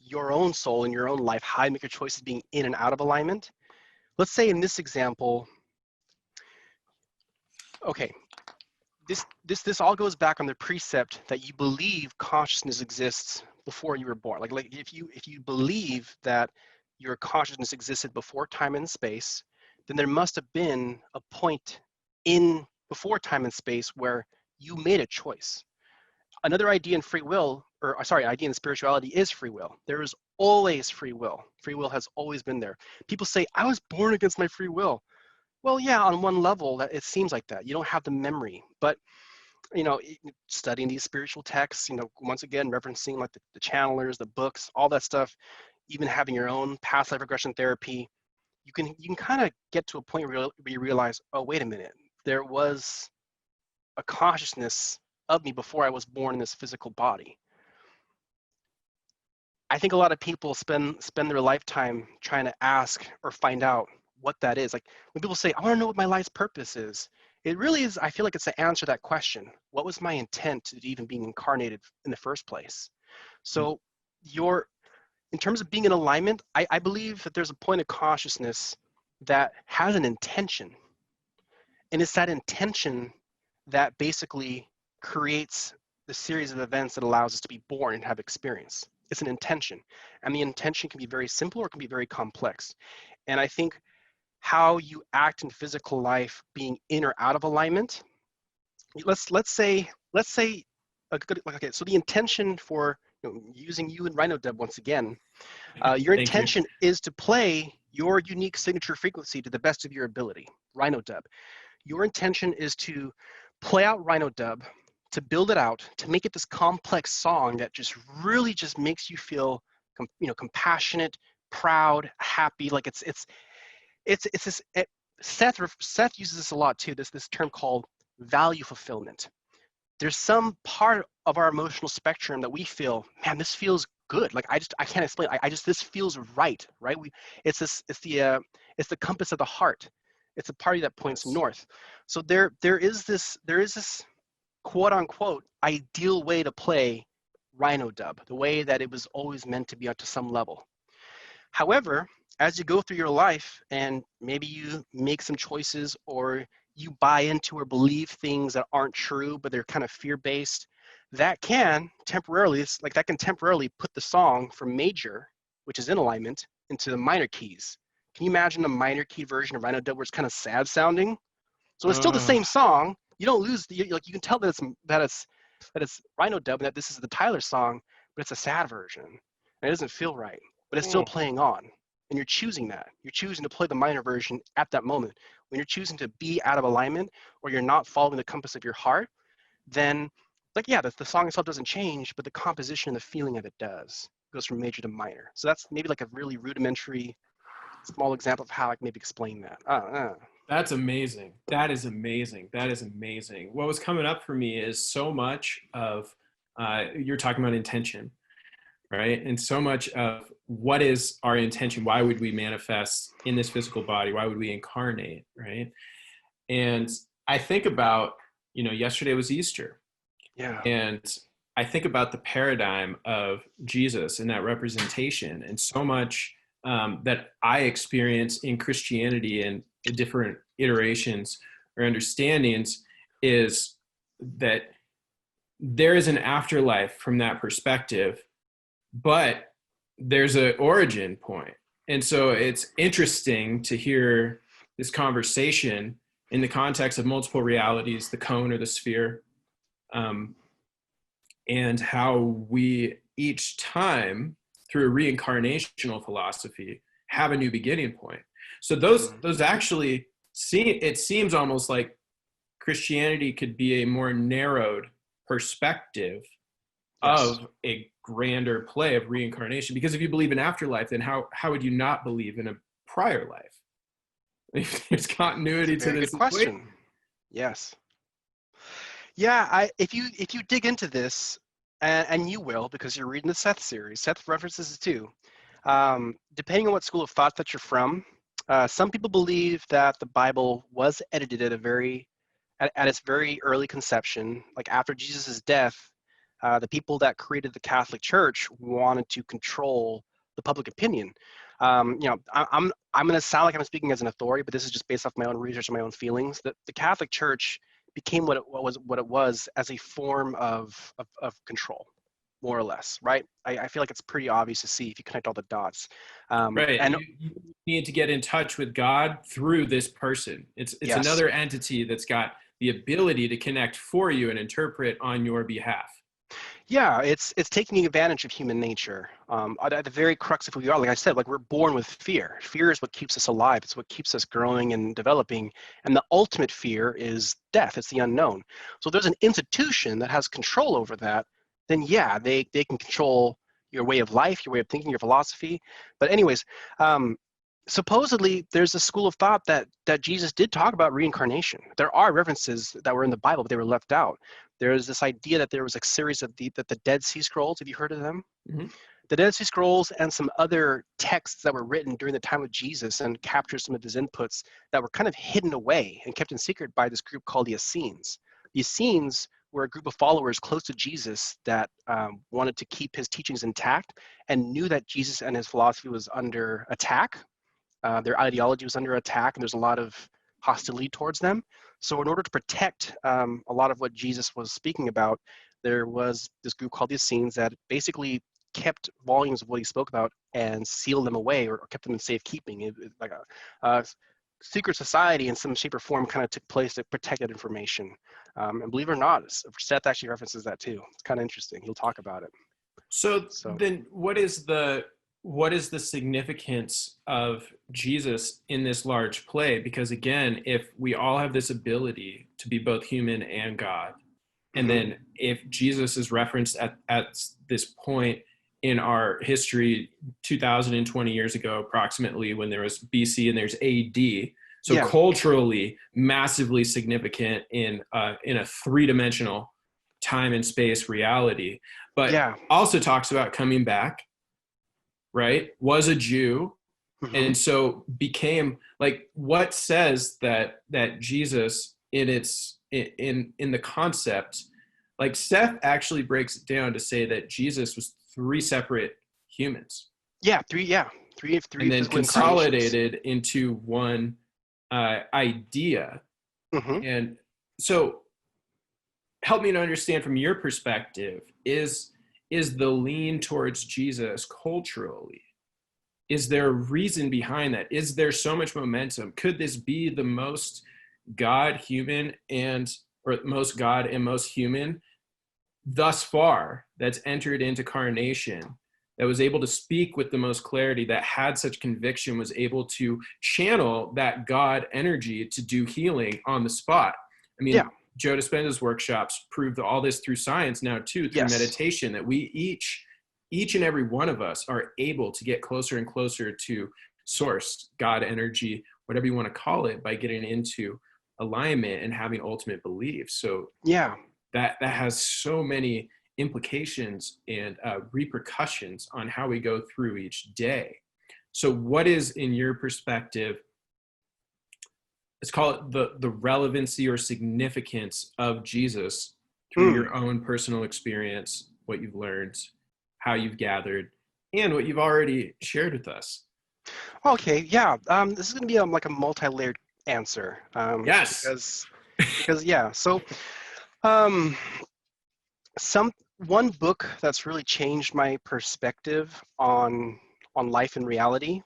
your own soul in your own life, how you make your choices being in and out of alignment. Let's say in this example, okay, this all goes back on the precept that you believe consciousness exists before you were born. Like if you believe that your consciousness existed before time and space, then there must have been a point in before time and space where you made a choice. Another idea in free will, or sorry, idea in spirituality is free will. There is always free will. Free will has always been there. People say, I was born against my free will. Well, yeah, on one level, that it seems like that. You don't have the memory, but you know, studying these spiritual texts, you know, once again, referencing like the channelers, the books, all that stuff, even having your own past life regression therapy, you can kind of get to a point where you realize, oh, wait a minute, there was a consciousness of me before I was born in this physical body. I think a lot of people spend their lifetime trying to ask or find out what that is. Like when people say, I want to know what my life's purpose is, it really is, I feel like it's to answer that question. What was my intent to even being incarnated in the first place? So in terms of being in alignment, I believe that there's a point of consciousness that has an intention. And it's that intention that basically creates the series of events that allows us to be born and have experience. It's an intention. And the intention can be very simple or it can be very complex. And I think how you act in physical life being in or out of alignment, let's say a good, okay, so the intention for, you know, using you and RhinoDub once again, your Thank you. intention is to play your unique signature frequency to the best of your ability, RhinoDub. Your intention is to play out RhinoDub, to build it out, to make it this complex song that just really just makes you feel, you know, compassionate, proud, happy. Like it's this. Seth uses this a lot too. This term called value fulfillment. There's some part of our emotional spectrum that we feel, man, this feels good. Like I can't explain. I just this feels right, right? It's the compass of the heart. It's a party that points Yes. north. So there is this quote unquote ideal way to play Rhino Dub, the way that it was always meant to be up to some level. However, as you go through your life and maybe you make some choices or you buy into or believe things that aren't true, but they're kind of fear-based, that can temporarily, put the song from major, which is in alignment, into the minor keys. Can you imagine a minor key version of Rhino Dub where it's kind of sad sounding? So it's still the Uh, same song. You don't lose like you can tell that it's Rhino Dub and that this is the Tyler song, but it's a sad version. And it doesn't feel right, but it's still oh, playing on. And you're choosing that. You're choosing to play the minor version at that moment. When you're choosing to be out of alignment or you're not following the compass of your heart, then like yeah, the song itself doesn't change, but the composition and the feeling of it does. It goes from major to minor. So that's maybe like a really rudimentary, small example of how I can maybe explain that. that's amazing. That is amazing. That is amazing. What was coming up for me is so much of you're talking about intention, right? And so much of what is our intention? Why would we manifest in this physical body? Why would we incarnate, right? And I think about, yesterday was Easter, Yeah. and I think about the paradigm of Jesus and that representation, and so much that I experience in Christianity and the different iterations or understandings is that there is an afterlife from that perspective, but there's an origin point. And so it's interesting to hear this conversation in the context of multiple realities, the cone or the sphere, um, and how we each time through a reincarnational philosophy have a new beginning point. So those actually it seems almost like Christianity could be a more narrowed perspective Yes. of a grander play of reincarnation. Because if you believe in afterlife, then how would you not believe in a prior life? There's It's a continuity to very good this equation. question. Yes. Yeah, if you dig into this, and you will because you're reading the Seth series, Seth references it too. Depending on what school of thought that you're from, some people believe that the Bible was edited at its very early conception, like after Jesus' death. The people that created the Catholic Church wanted to control the public opinion. I'm going to sound like I'm speaking as an authority, but this is just based off my own research and my own feelings. That the Catholic Church became what it was as a form of control, more or less, right? I feel like it's pretty obvious to see if you connect all the dots. Right. And You need to get in touch with God through this person. It's yes, another entity that's got the ability to connect for you and interpret on your behalf. yeah, it's taking advantage of human nature. At the very crux of who we are, like I said, like we're born with fear. Fear is what keeps us alive. It's what keeps us growing and developing. And the ultimate fear is death. It's the unknown. So if there's an institution that has control over that, then yeah, they can control your way of life, your way of thinking, your philosophy. But anyways, supposedly there's a school of thought that Jesus did talk about reincarnation. There are references that were in the Bible, but they were left out. There is this idea that there was a series of the Dead Sea Scrolls. Have you heard of them? Mm-hmm. The Dead Sea Scrolls and some other texts that were written during the time of Jesus and captured some of his inputs that were kind of hidden away and kept in secret by this group called the Essenes. The Essenes were a group of followers close to Jesus that wanted to keep his teachings intact and knew that Jesus and his philosophy was under attack. Their ideology was under attack, and there's a lot of hostility towards them. So, in order to protect a lot of what Jesus was speaking about, there was this group called the Essenes that basically kept volumes of what he spoke about and sealed them away or kept them in safekeeping. Like a secret society in some shape or form kind of took place to protect that information. And believe it or not, Seth actually references that too. It's kind of interesting. He'll talk about it. So So, then what is the significance of Jesus in this large play? Because again, if we all have this ability to be both human and God, and mhm. then if Jesus is referenced at this point in our history 2020 years ago approximately, when there was BC and there's AD, so Yeah, culturally massively significant in a three-dimensional time and space reality, but yeah. also talks about coming back, right? Was a Jew, Mhm. and so became like, what says that Jesus in the concept, like Seth actually breaks it down to say that Jesus was three separate humans Yeah, three and then physical incarnations. consolidated into one idea. Mhm. And so help me to understand from your perspective, is the lean towards Jesus culturally, is there a reason behind that? Is there so much momentum? Could this be the most God human and or most God and most human thus far that's entered into carnation, that was able to speak with the most clarity, that had such conviction, was able to channel that God energy to do healing on the spot? I Yeah. mean, Joe Dispenza's workshops prove all this through science now too, through Yes. meditation, that we each and every one of us are able to get closer and closer to source, God energy, whatever you want to call it, by getting into alignment and having ultimate belief. So Yeah. that has so many implications and repercussions on how we go through each day. So what is, in your perspective, let's call it the relevancy or significance of Jesus through Mm. your own personal experience, what you've learned, how you've gathered, and what you've already shared with us? Okay. Yeah. This is gonna be like a multi-layered answer. Yes. Because yeah. So um, some one book that's really changed my perspective on life and reality.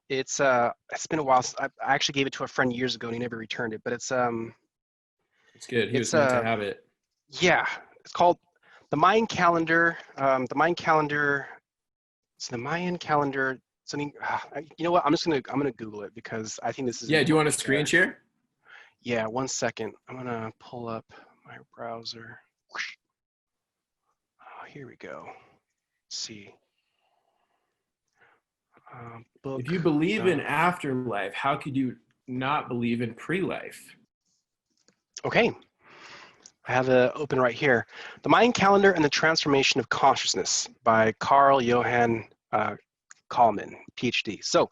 It's been a while. I actually gave it to a friend years ago and he never returned it. But It's good. He was it's meant to have it. yeah. It's called the Mayan Calendar. The Mayan Calendar. It's the Mayan Calendar. something. You know what? I'm gonna Google it because I think this is Yeah, do you want a important. screen share? Yeah, 1 second. I'm gonna pull up my browser. Oh, here we go. Let's see. If Book. you believe in afterlife, how could you not believe in pre-life? Okay, I have it open right here. The Mayan Calendar and the Transformation of Consciousness by Carl Johann Kalman, PhD. So,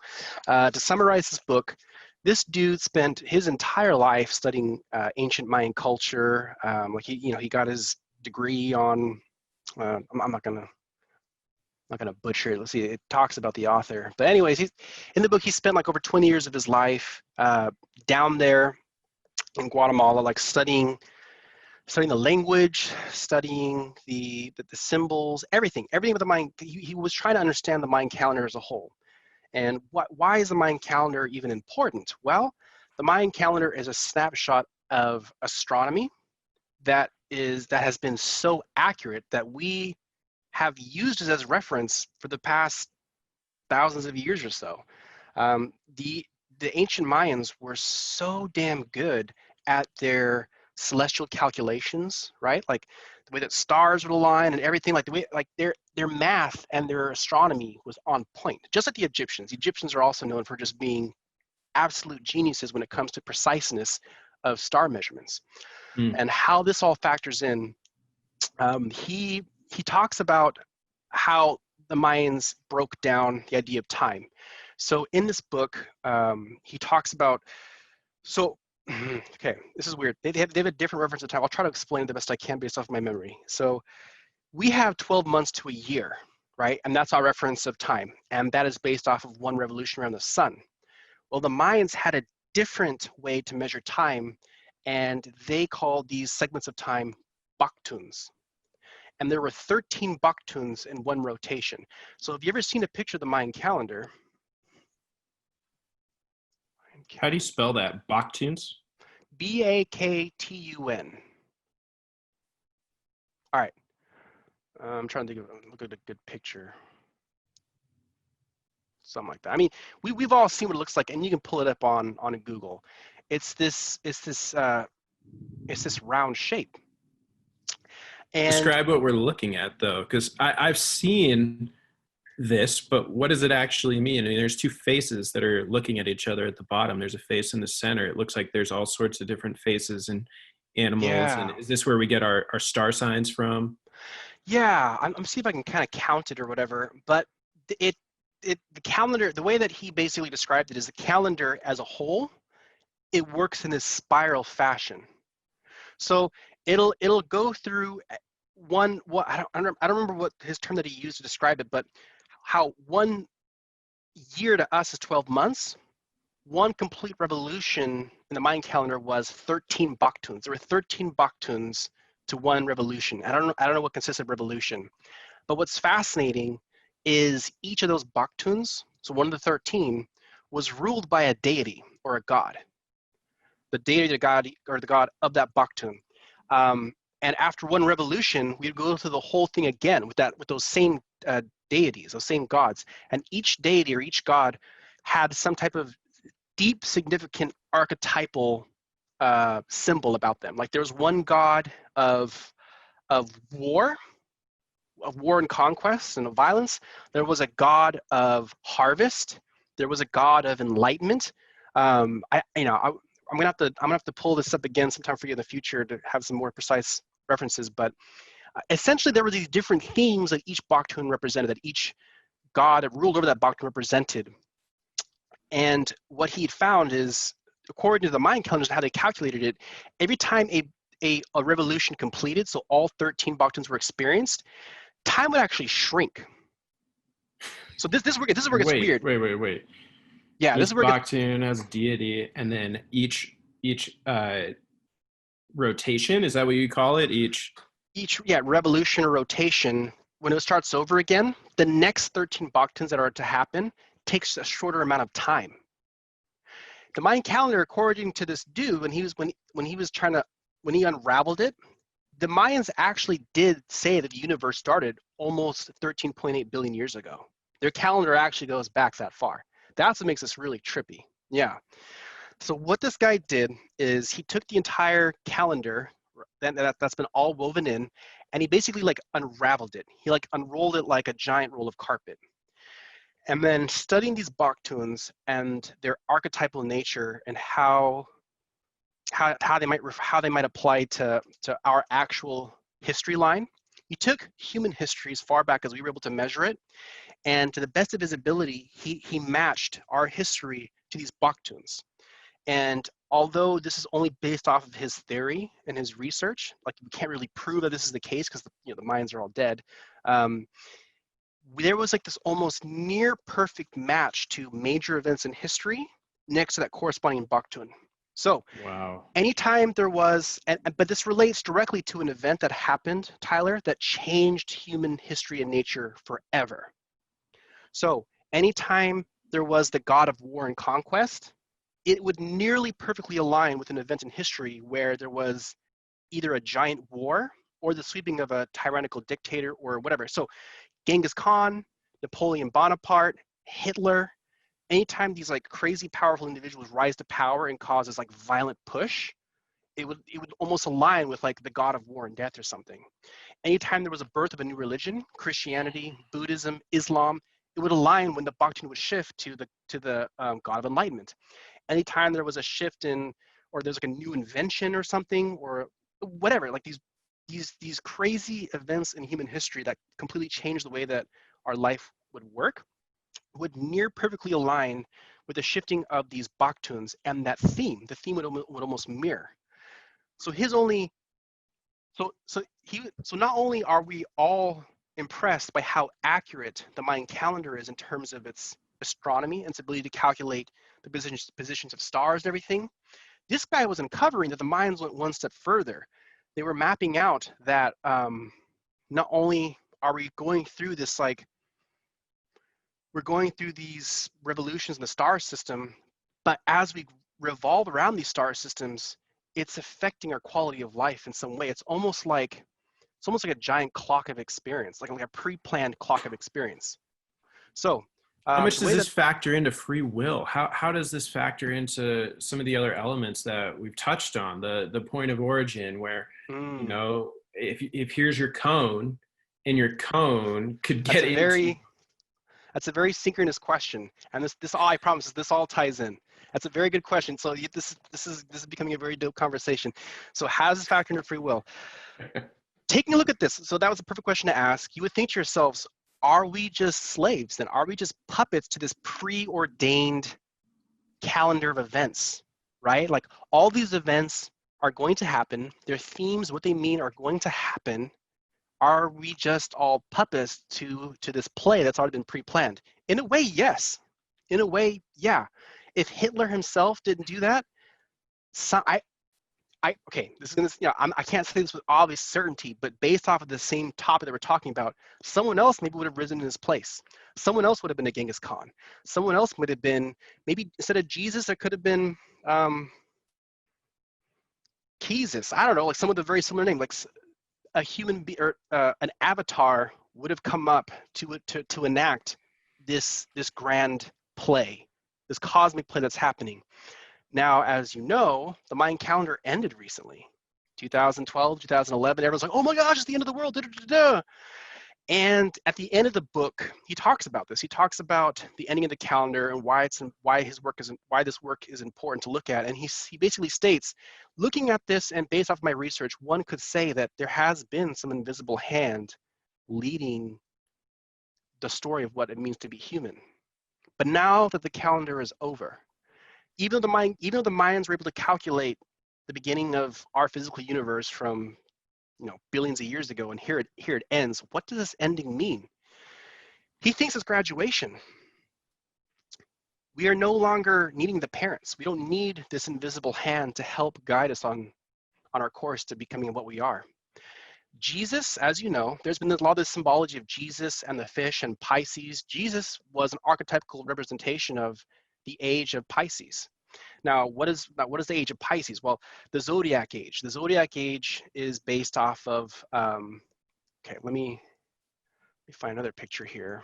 to summarize this book, this dude spent his entire life studying ancient Mayan culture. Like he got his degree on. I'm not gonna butcher it. Let's see. It talks about the author, but anyways, he's in the book. He spent like over 20 years of his life down there in Guatemala, like studying the language, studying the symbols, everything with the Mayan. He was trying to understand the Mayan calendar as a whole. And why is the Mayan calendar even important? Well, the Mayan calendar is a snapshot of astronomy that has been so accurate that we have used it as reference for the past thousands of years or so. The ancient Mayans were so damn good at their celestial calculations, right? Like the way that stars would align and everything, like the way, like their math and their astronomy was on point. Just like the Egyptians. The Egyptians are also known for just being absolute geniuses when it comes to preciseness of star measurements. Mm. And how this all factors in. He talks about how the Mayans broke down the idea of time. So in this book, he talks about, so, okay, this is weird. They have a different reference to time. I'll try to explain it the best I can based off my memory. So we have 12 months to a year, right? And that's our reference of time. And that is based off of one revolution around the sun. Well, the Mayans had a different way to measure time, and they called these segments of time baktuns. And there were 13 baktuns in one rotation. So have you ever seen a picture of the Mayan calendar? How do you spell that? Baktuns? Baktun. All right. I'm trying to look at a good picture. Something like that. I mean, we've all seen what it looks like, and you can pull it up on Google. It's this round shape. And describe what we're looking at, though, because I've seen this, but what does it actually mean? I mean, there's two faces that are looking at each other at the bottom. There's a face in the center. It looks like there's all sorts of different faces and animals. yeah, And is this where we get our star signs from? yeah. I'm seeing if I can kind of count it or whatever. But the calendar, the way that he basically described it is the calendar as a whole, it works in this spiral fashion. So it'll go through I don't remember what his term that he used to describe it, but how 1 year to us is 12 months. One complete revolution in the Mayan calendar was 13 baktuns. There were 13 baktuns to one revolution. I don't know what consists of revolution, but what's fascinating is each of those baktuns, so one of the 13, was ruled by a deity or a god. The deity, the god, or the god of that baktun. And after one revolution, we'd go through the whole thing again with those same deities, those same gods. And each deity or each god had some type of deep, significant archetypal symbol about them. Like there was one god of war, and conquest and of violence. There was a god of harvest. There was a god of enlightenment. I'm gonna have to pull this up again sometime for you in the future to have some more precise references. But essentially, there were these different themes that each baktun represented, that each god that ruled over that baktun represented. And what he found is, according to the Mayan calendars, how they calculated it, every time a revolution completed, so all 13 baktuns were experienced, time would actually shrink. So this is where it gets weird. Wait. Yeah, this Each is where baktun has deity, and then each rotation, is that what you call it? Each revolution or rotation, when it starts over again, the next 13 baktuns that are to happen takes a shorter amount of time. The Mayan calendar, according to this dude, when he unraveled it, the Mayans actually did say that the universe started almost 13.8 billion years ago. Their calendar actually goes back that far. That's what makes this really trippy. Yeah. So what this guy did is he took the entire calendar that's been all woven in, and he basically like unraveled it. He like unrolled it like a giant roll of carpet. And then studying these Baktuns and their archetypal nature and how they might apply to our actual history line. He took human history as far back as we were able to measure it, and to the best of his ability, he matched our history to these Baktuns. And although this is only based off of his theory and his research, like we can't really prove that this is the case because the Mayans are all dead. There was like this almost near perfect match to major events in history next to that corresponding Baktun. So Wow. anytime there was, but this relates directly to an event that happened, Tyler, that changed human history and nature forever. So anytime there was the god of war and conquest, it would nearly perfectly align with an event in history where there was either a giant war or the sweeping of a tyrannical dictator or whatever. So Genghis Khan, Napoleon Bonaparte, Hitler, anytime these like crazy powerful individuals rise to power and cause this like violent push, it would almost align with like the god of war and death or something. Anytime there was a birth of a new religion, Christianity, Buddhism, Islam, it would align when the Baktun would shift to the god of enlightenment. Anytime there was a shift in, or there's like a new invention or something, or whatever, like these crazy events in human history that completely changed the way that our life would work, would near perfectly align with the shifting of these Baktuns and that theme. The theme would almost mirror. So not only are we all impressed by how accurate the Mayan calendar is in terms of its astronomy and its ability to calculate the positions of stars and everything, this guy was uncovering that the Mayans went one step further. They were mapping out that not only are we going through this we're going through these revolutions in the star system, but as we revolve around these star systems, it's affecting our quality of life in some way. It's almost like a giant clock of experience, like a pre-planned clock of experience. So how much does this factor into free will? How does this factor into some of the other elements that we've touched on? The point of origin, where if here's your cone, and your cone could get into. That's a very synchronous question, and this all, I promise, this all ties in. That's a very good question. So this is becoming a very dope conversation. So how does this factor into free will? Taking a look at this, so that was a perfect question to ask. You would think to yourselves, are we just slaves then? Are we just puppets to this preordained calendar of events, right? Like all these events are going to happen. Their themes, what they mean, are going to happen. Are we just all puppets to this play that's already been pre-planned? In a way, yes. In a way, yeah. If Hitler himself didn't do that, okay, this is gonna, I can't say this with obvious certainty, but based off of the same topic that we're talking about, someone else maybe would have risen in his place. Someone else would have been a Genghis Khan. Someone else would have been, maybe instead of Jesus, there could have been Jesus. I don't know, like some of the very similar name, like a human or an avatar would have come up to enact this grand play, this cosmic play that's happening. Now, as you know, the Mayan calendar ended recently, 2012, 2011. Everyone's like, oh my gosh, it's the end of the world. Da, da, da, da. And at the end of the book, he talks about this. He talks about the ending of the calendar and why this work is important to look at. And he basically states, looking at this and based off my research, one could say that there has been some invisible hand leading the story of what it means to be human. But now that the calendar is over, even though the Mayans were able to calculate the beginning of our physical universe from billions of years ago, and here it ends, what does this ending mean? He thinks it's graduation. We are no longer needing the parents. We don't need this invisible hand to help guide us on our course to becoming what we are. Jesus, as you know, there's been a lot of this symbology of Jesus and the fish and Pisces. Jesus was an archetypical representation of the age of Pisces. Now, what is the age of Pisces? Well, the zodiac age. The zodiac age is based off of, okay, let me find another picture here.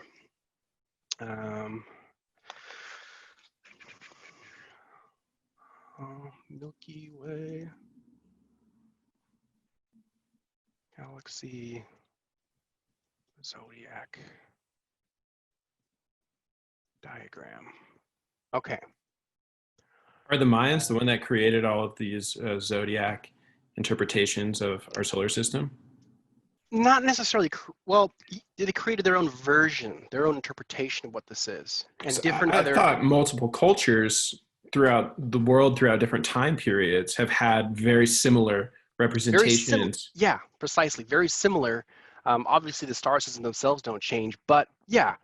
Um, Milky Way, galaxy, zodiac diagram. Okay. Are the Mayans the one that created all of these zodiac interpretations of our solar system? Not necessarily. Well, they created their own version, their own interpretation of what this is, and So different I other. thought multiple cultures throughout the world, throughout different time periods, have had very similar Very similar. representations. Yeah, precisely. Very similar. Obviously, the star systems themselves don't change, but yeah,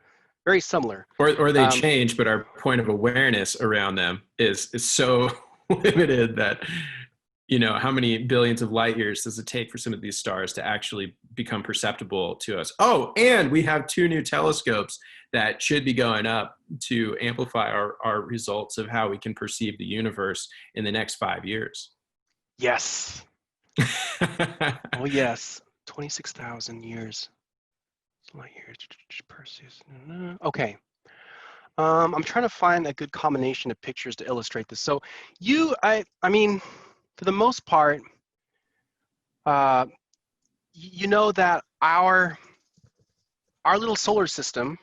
very similar. Or they Um, change, but our point of awareness around them is so limited that, how many billions of light years does it take for some of these stars to actually become perceptible to us? Oh, and we have 2 new telescopes that should be going up to amplify our results of how we can perceive the universe in the next 5 years. yes. Oh, yes. 26,000 years. Light years. Perseus. Okay. I'm trying to find a good combination of pictures to illustrate this. So I mean, for the most part, uh, you know that our little solar system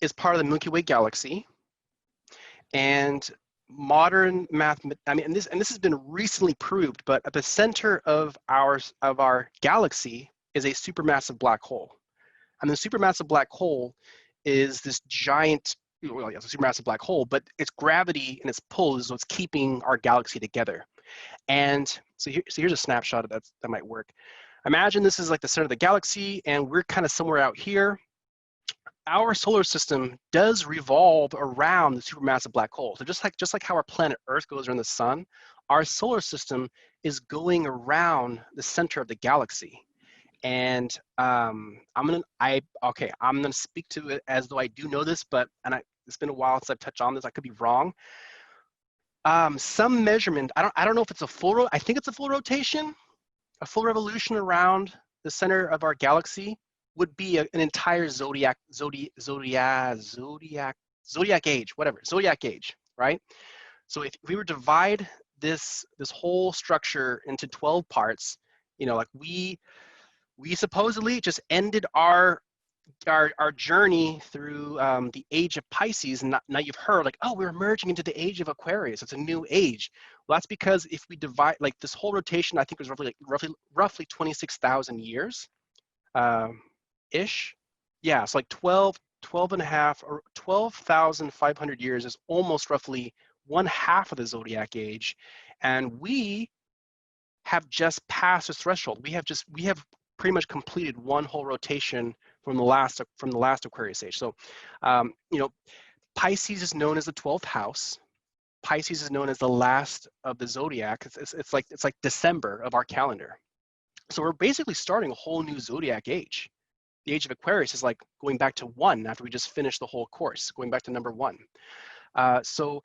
is part of the Milky Way galaxy, and modern math. I mean, and this has been recently proved, but at the center of our galaxy is a supermassive black hole, and the supermassive black hole is this giant. Well, yeah, it's a supermassive black hole, but its gravity and its pull is what's keeping our galaxy together. And so here's a snapshot of that might work. Imagine this is like the center of the galaxy, and we're kind of somewhere out here. Our solar system does revolve around the supermassive black hole. So just like how our planet Earth goes around the sun, our solar system is going around the center of the galaxy. And I'm gonna speak to it as though I do know this, it's been a while since I've touched on this. I could be wrong. Some measurement. I don't know if it's a full. I think it's a full rotation, a full revolution around the center of our galaxy would be an entire zodiac age, whatever, zodiac age, right? So if we were to divide this whole structure into 12 parts, like we supposedly just ended our journey through the age of Pisces, and now you've heard like, oh, we're merging into the age of Aquarius. It's a new age. Well, that's because if we divide, like, this whole rotation, I think was roughly 26,000 years, ish. Yeah, it's like 12 and a half, or 12,500 years is almost roughly one half of the zodiac age, and we have just passed this threshold. We have pretty much completed one whole rotation from the last Aquarius age. So, Pisces is known as the 12th house. Pisces is known as the last of the zodiac. It's like December of our calendar. So we're basically starting a whole new zodiac age. The age of Aquarius is like going back to 1 after we just finished the whole course, going back to number 1. So,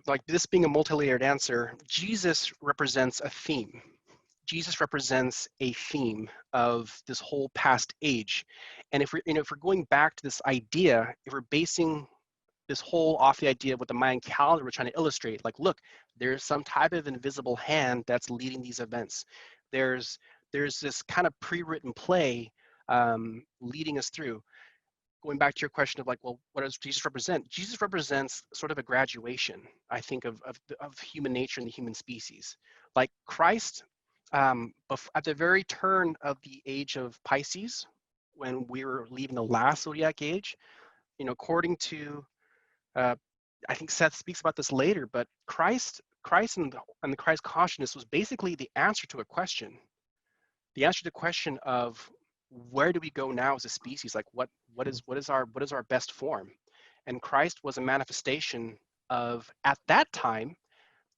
like this being a multi-layered answer, Jesus represents a theme. Jesus represents a theme of this whole past age. And if we're going back to this idea, if we're basing this whole off the idea of what the Mayan calendar we're trying to illustrate, like, look, there's some type of invisible hand that's leading these events. There's this kind of pre-written play leading us through. Going back to your question of like, well, what does Jesus represent? Jesus represents sort of a graduation, I think, of human nature and the human species. Like Christ, at the very turn of the age of Pisces, when we were leaving the last zodiac age, according to, I think Seth speaks about this later, but Christ and the Christ consciousness was basically the answer to a question. The answer to the question of where do we go now as a species? Like what is our best form? And Christ was a manifestation of, at that time,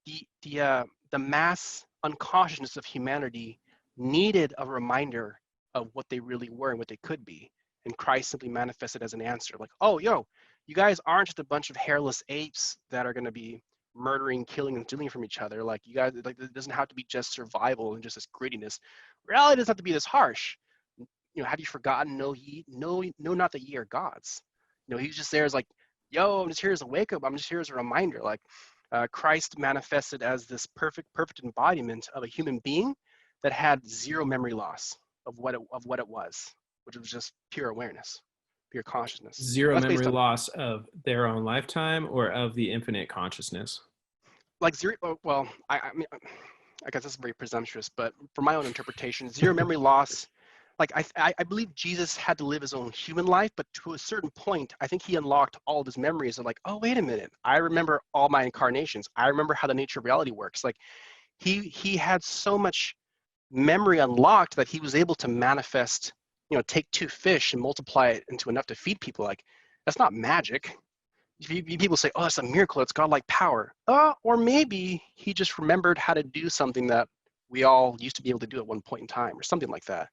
the mass unconsciousness of humanity needed a reminder of what they really were and what they could be. And Christ simply manifested as an answer, like, oh, you guys aren't just a bunch of hairless apes that are going to be murdering, killing, and stealing from each other. Like, you guys, like, it doesn't have to be just survival and just this grittiness. Reality doesn't have to be this harsh. Have you forgotten? Know not that ye are gods. He's just there as like, yo, I'm just here as a wake up. I'm just here as a reminder. Like Christ manifested as this perfect embodiment of a human being that had zero memory loss of what it was, which was just pure awareness, pure consciousness. Zero That's based memory on loss of their own lifetime or of the infinite consciousness? like zero. Well, I mean, I guess that's very presumptuous, but for my own interpretation, zero memory loss. Like I believe Jesus had to live his own human life, but to a certain point, I think he unlocked all of his memories of like, oh, wait a minute, I remember all my incarnations. I remember how the nature of reality works. Like he had so much memory unlocked that he was able to manifest, take two fish and multiply it into enough to feed people. Like that's not magic. People say, oh, it's a miracle, it's godlike power. Or maybe he just remembered how to do something that we all used to be able to do at one point in time, or something like that.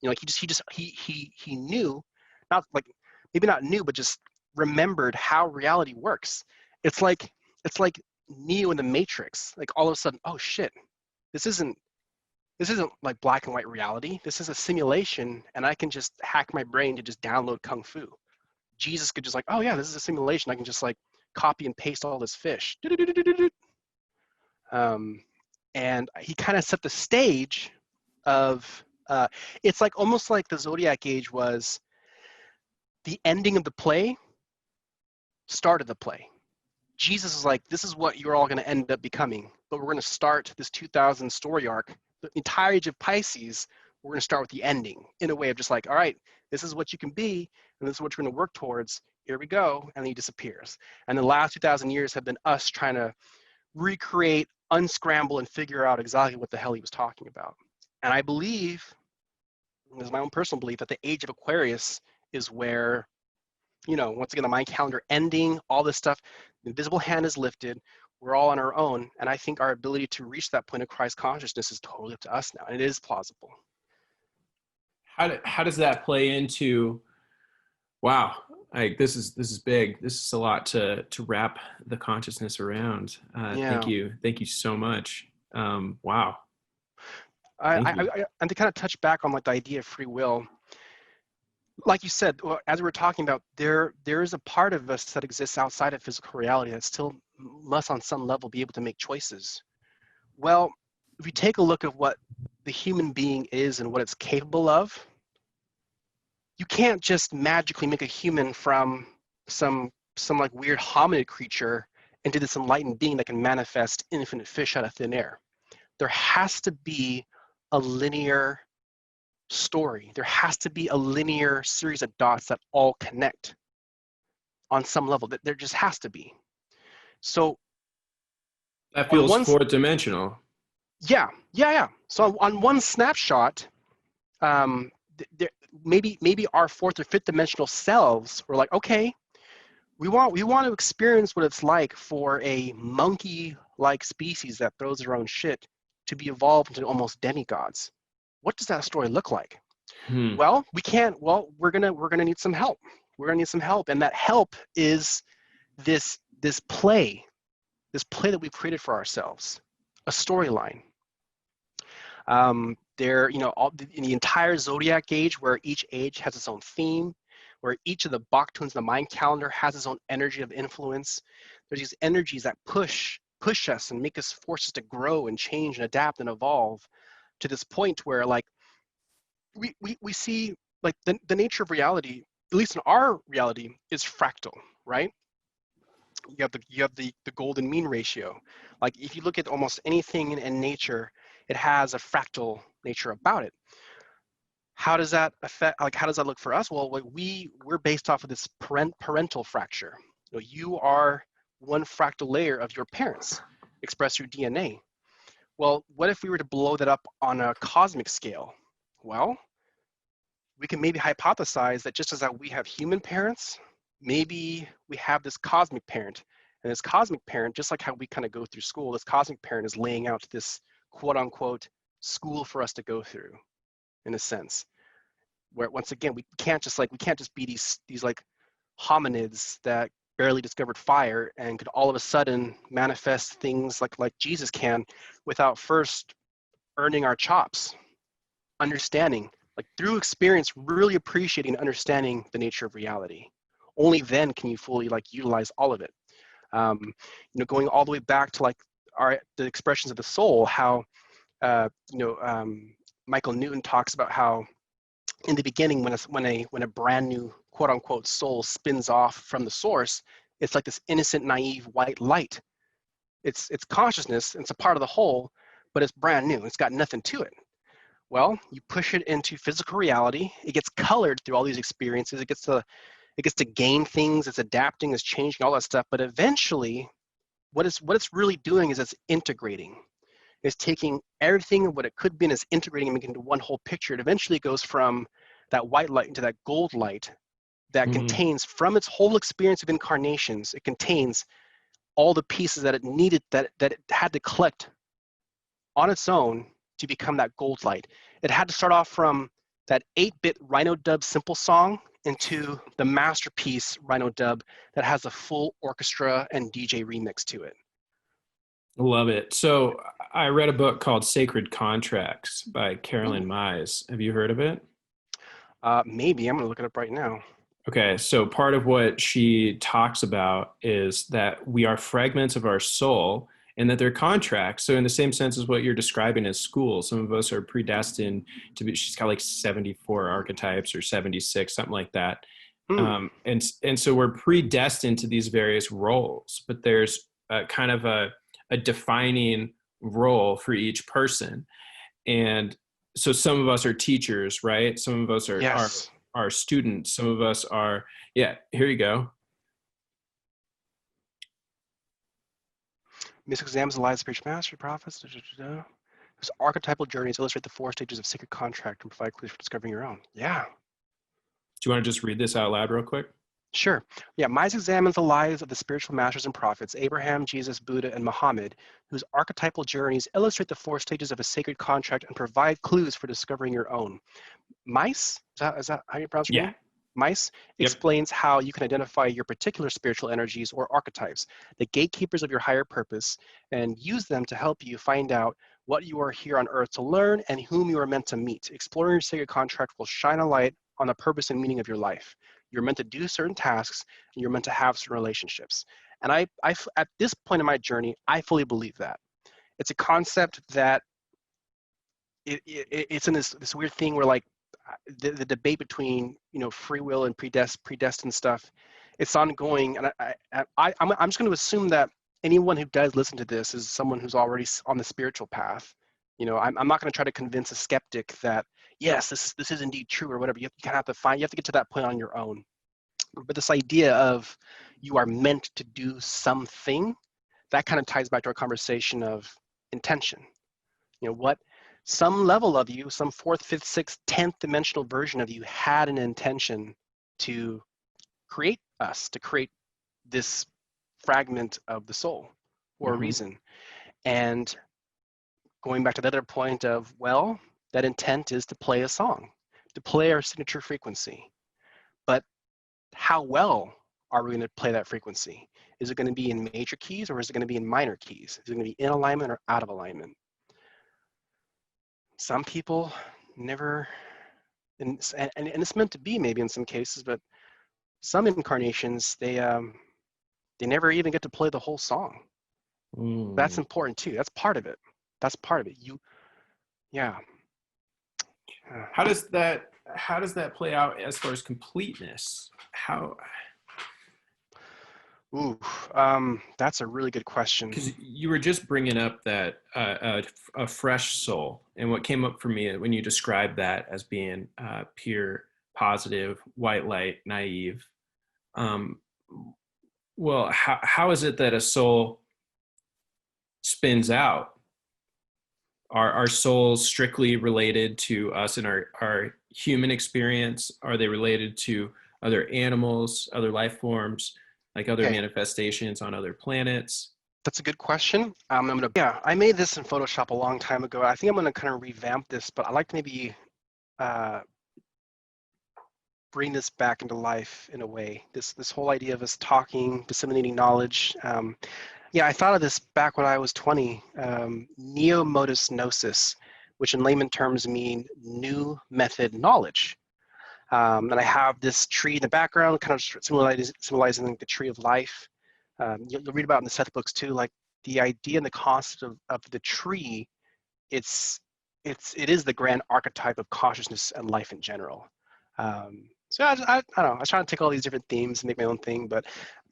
Like he knew, not like maybe not knew, but just remembered how reality works. It's like Neo in the Matrix. Like all of a sudden, oh shit, this isn't like black and white reality. This is a simulation, and I can just hack my brain to just download kung fu. Jesus could just like, oh yeah, this is a simulation. I can just like copy and paste all this fish. And he kind of set the stage of, it's like almost like the Zodiac Age was the ending of the play, started the play. Jesus is like, this is what you're all going to end up becoming, but we're going to start this 2000 story arc, the entire age of Pisces. We're going to start with the ending in a way of just like, all right, this is what you can be, and this is what you're going to work towards. Here we go. And then he disappears. And the last 2,000 years have been us trying to recreate, unscramble, and figure out exactly what the hell he was talking about. And I believe, this is my own personal belief, that the age of Aquarius is where, once again, the Mayan calendar ending, all this stuff, the invisible hand is lifted. We're all on our own. And I think our ability to reach that point of Christ consciousness is totally up to us now. And it is plausible. How does that play into, wow, like this is big. This is a lot to wrap the consciousness around. Yeah. Thank you so much. Wow. And to kind of touch back on like the idea of free will, like you said, as we were talking about, there is a part of us that exists outside of physical reality that still must on some level be able to make choices. Well, if you take a look at what the human being is and what it's capable of, you can't just magically make a human from some like weird hominid creature into this enlightened being that can manifest infinite fish out of thin air. There has to be a linear story. There has to be a linear series of dots that all connect on some level. There just has to be. So that feels fourth dimensional. Yeah. So on one snapshot, maybe our fourth or fifth dimensional selves were like, okay, we want to experience what it's like for a monkey-like species that throws their own shit to be evolved into almost demigods. What does that story look like? Well, we can't. Well, we're gonna need some help. We're gonna need some help, and that help is this play that we've created for ourselves, a storyline. In the entire Zodiac Age, where each age has its own theme, where each of the Baktuns in the Mayan calendar has its own energy of influence. There's these energies that push us and make us force us to grow and change and adapt and evolve to this point where like we see like the nature of reality, at least in our reality, is fractal, right? You have the golden mean ratio. Like if you look at almost anything in nature, it has a fractal nature about it. How does that affect, like how does that look for us? Well, we're based off of this parental fracture. You are one fractal layer of your parents expressed through DNA. Well, what if we were to blow that up on a cosmic scale? Well, we can maybe hypothesize that just as that we have human parents, maybe we have this cosmic parent. And this cosmic parent, just like how we kind of go through school, this cosmic parent is laying out this quote unquote school for us to go through, in a sense. Where once again, we can't just be these like hominids that barely discovered fire and could all of a sudden manifest things like Jesus can without first earning our chops, understanding, like through experience, really appreciating and understanding the nature of reality. Only then can you fully like utilize all of it. You know, going all the way back to like the expressions of the soul, how Michael Newton talks about how in the beginning, when a brand new quote unquote soul spins off from the source, it's like this innocent, naive white light. It's consciousness. It's a part of the whole, but it's brand new. It's got nothing to it. Well, you push it into physical reality. It gets colored through all these experiences. It gets to gain things. It's adapting. It's changing all that stuff. But eventually, what it's really doing is it's integrating. It's taking everything of what it could be and it's integrating it into one whole picture. It eventually goes from that white light into that gold light that contains, from its whole experience of incarnations, it contains all the pieces that it needed, that it had to collect on its own to become that gold light. It had to start off from that 8-bit Rhino Dub simple song into the masterpiece Rhino Dub that has a full orchestra and DJ remix to it. Love it. So I read a book called Sacred Contracts by Carolyn Mize. Have you heard of it? Maybe. I'm going to look it up right now. Okay, so part of what she talks about is that we are fragments of our soul and that they're contracts. So in the same sense as what you're describing as school, some of us are predestined to be, she's got like 74 archetypes or 76, something like that. And so we're predestined to these various roles, but there's kind of a defining role for each person. And so some of us are teachers, right? Some of us are students. Some of us are, here you go. Mystic examines the lives of spiritual master, prophets. Those archetypal journeys illustrate the 4 stages of sacred contract and provide clues for discovering your own. Yeah. Do you want to just read this out loud real quick? Sure. Yeah, Mize examines the lives of the spiritual masters and prophets, Abraham, Jesus, Buddha, and Muhammad, whose archetypal journeys illustrate the 4 stages of a sacred contract and provide clues for discovering your own. Mize, is that how you pronounce your name? Mize explains how you can identify your particular spiritual energies or archetypes, the gatekeepers of your higher purpose, and use them to help you find out what you are here on earth to learn and whom you are meant to meet. Exploring your sacred contract will shine a light on the purpose and meaning of your life. You're meant to do certain tasks, and you're meant to have certain relationships. And I at this point in my journey, I fully believe that. It's a concept that it's in this weird thing where like the debate between free will and predestined stuff, it's ongoing. And I'm just going to assume that anyone who does listen to this is someone who's already on the spiritual path. I'm not going to try to convince a skeptic that yes, this is indeed true or whatever. You kind of have to get to that point on your own. But this idea of you are meant to do something, that kind of ties back to our conversation of intention. What some level of you, some 4th, 5th, 6th, 10th dimensional version of you had an intention to create us, to create this fragment of the soul for a reason. And going back to the other point of, well, that intent is to play a song, to play our signature frequency. But how well are we going to play that frequency? Is it going to be in major keys or is it going to be in minor keys? Is it going to be in alignment or out of alignment? Some people never, and it's meant to be maybe in some cases, but some incarnations, they never even get to play the whole song. That's important too. That's part of it. How does that play out as far as completeness? That's a really good question. Because you were just bringing up that a fresh soul, and what came up for me when you described that as being pure, positive, white light, naive. Well, how is it that a soul spins out? Are souls strictly related to us and our human experience? Are they related to other animals, other life forms, like other manifestations on other planets? That's a good question. I made this in Photoshop a long time ago. I think I'm gonna kind of revamp this, but I'd like to maybe bring this back into life in a way. This whole idea of us talking, disseminating knowledge. I thought of this back when I was 20, neo-modus gnosis, which in layman terms mean new method knowledge. And I have this tree in the background, kind of symbolizing like the tree of life. You'll read about in the Seth books too, like the idea and the concept of the tree. It is the grand archetype of consciousness and life in general. So I don't know. I was trying to take all these different themes and make my own thing, but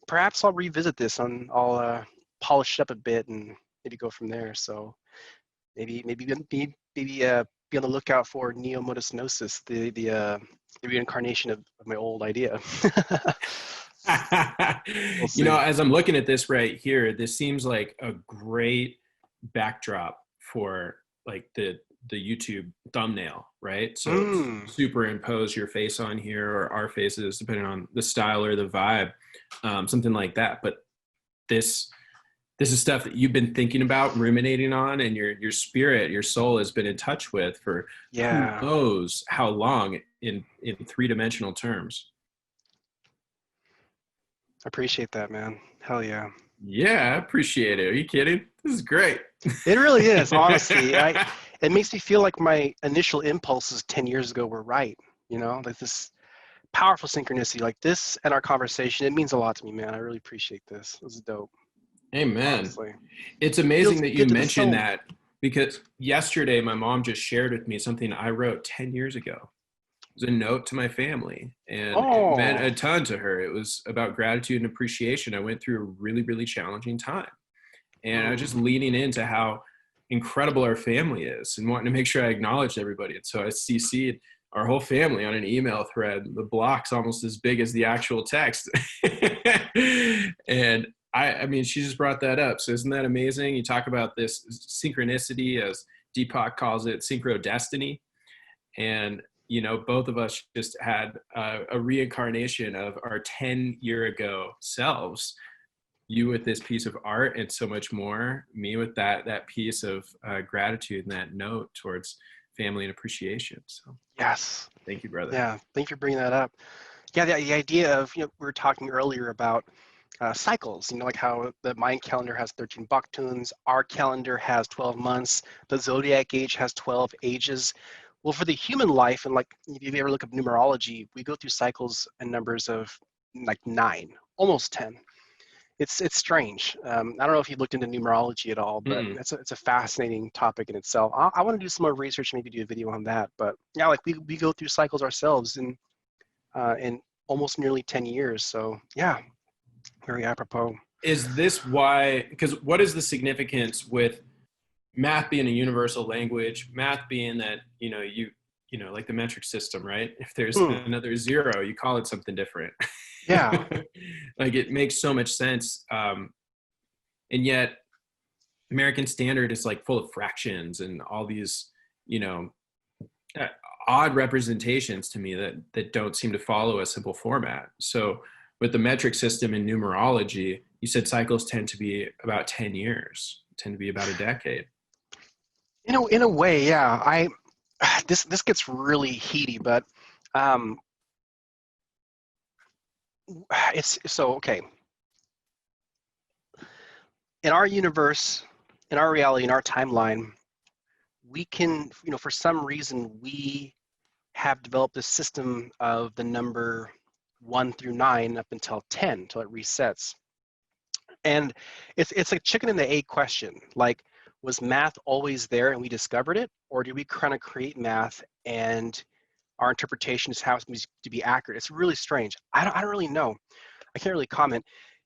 perhaps I'll revisit this. I'll polish it up a bit and maybe go from there. So maybe be on the lookout for Neo Modus Gnosis, the reincarnation of my old idea. We'll You know, see. as I'm looking at this right here, this seems like a great backdrop for like the YouTube thumbnail, right? So Mm, superimpose your face on here or our faces, depending on the style or the vibe, something like that. But this this is stuff that you've been thinking about, ruminating on, and your spirit, your soul has been in touch with for who yeah, knows how long in three-dimensional terms. I appreciate that, man. Hell yeah. Yeah, I appreciate it. Are you kidding? This is great. It really is, honestly. It makes me feel like my initial impulses 10 years ago were right. Like this powerful synchronicity, like this and our conversation. It means a lot to me, man. I really appreciate this. This is dope, Amen. honestly. It's amazing Feels that you good to the mentioned soul. that because yesterday my mom just shared with me something I wrote 10 years ago. It was a note to my family and it meant Oh, a ton to her. It was about gratitude and appreciation. I went through a really, really challenging time and I was just mm, leaning into how incredible our family is and wanting to make sure I acknowledged everybody. And so I CC'd our whole family on an email thread. The block's almost as big as the actual text. And I mean, she just brought that up. So isn't that amazing? You talk about this synchronicity, as Deepak calls it, synchro destiny. And, you know, both of us just had a reincarnation of our 10-year ago selves. You with this piece of art and so much more, me with that piece of gratitude and that note towards family and appreciation. So yes. thank you, brother. Yeah, thank you for bringing that up. Yeah, the idea of, we were talking earlier about cycles, like how the Mayan calendar has 13 baktuns, our calendar has 12 months, the zodiac age has 12 ages. Well, for the human life, and like if you ever look up numerology, we go through cycles and numbers of like 9, almost 10. It's strange. I don't know if you looked into numerology at all, but Mm-mm. it's a fascinating topic in itself. I want to do some more research, maybe do a video on that. But yeah, like we go through cycles ourselves in almost nearly 10 years. So yeah, very apropos. Is this why? Because what is the significance with math being a universal language? Math being that you know like the metric system, right? If there's Hmm. another zero, you call it something different. Yeah. Like it makes so much sense, and yet American Standard is like full of fractions and all these you know uh, odd representations to me that don't seem to follow a simple format. So with the metric system in numerology, you said cycles tend to be about 10 years, tend to be about a decade. In a way, yeah. This gets really heady, but um, it's so okay. In our universe, in our reality, in our timeline, we can, for some reason, we have developed a system of the number 1 through 9 up until 10 until it resets. And it's a chicken and the egg question. Like, was math always there and we discovered it, or did we kind of create math and our interpretation is how it needs to be accurate? It's really strange. I don't really know. I can't really comment.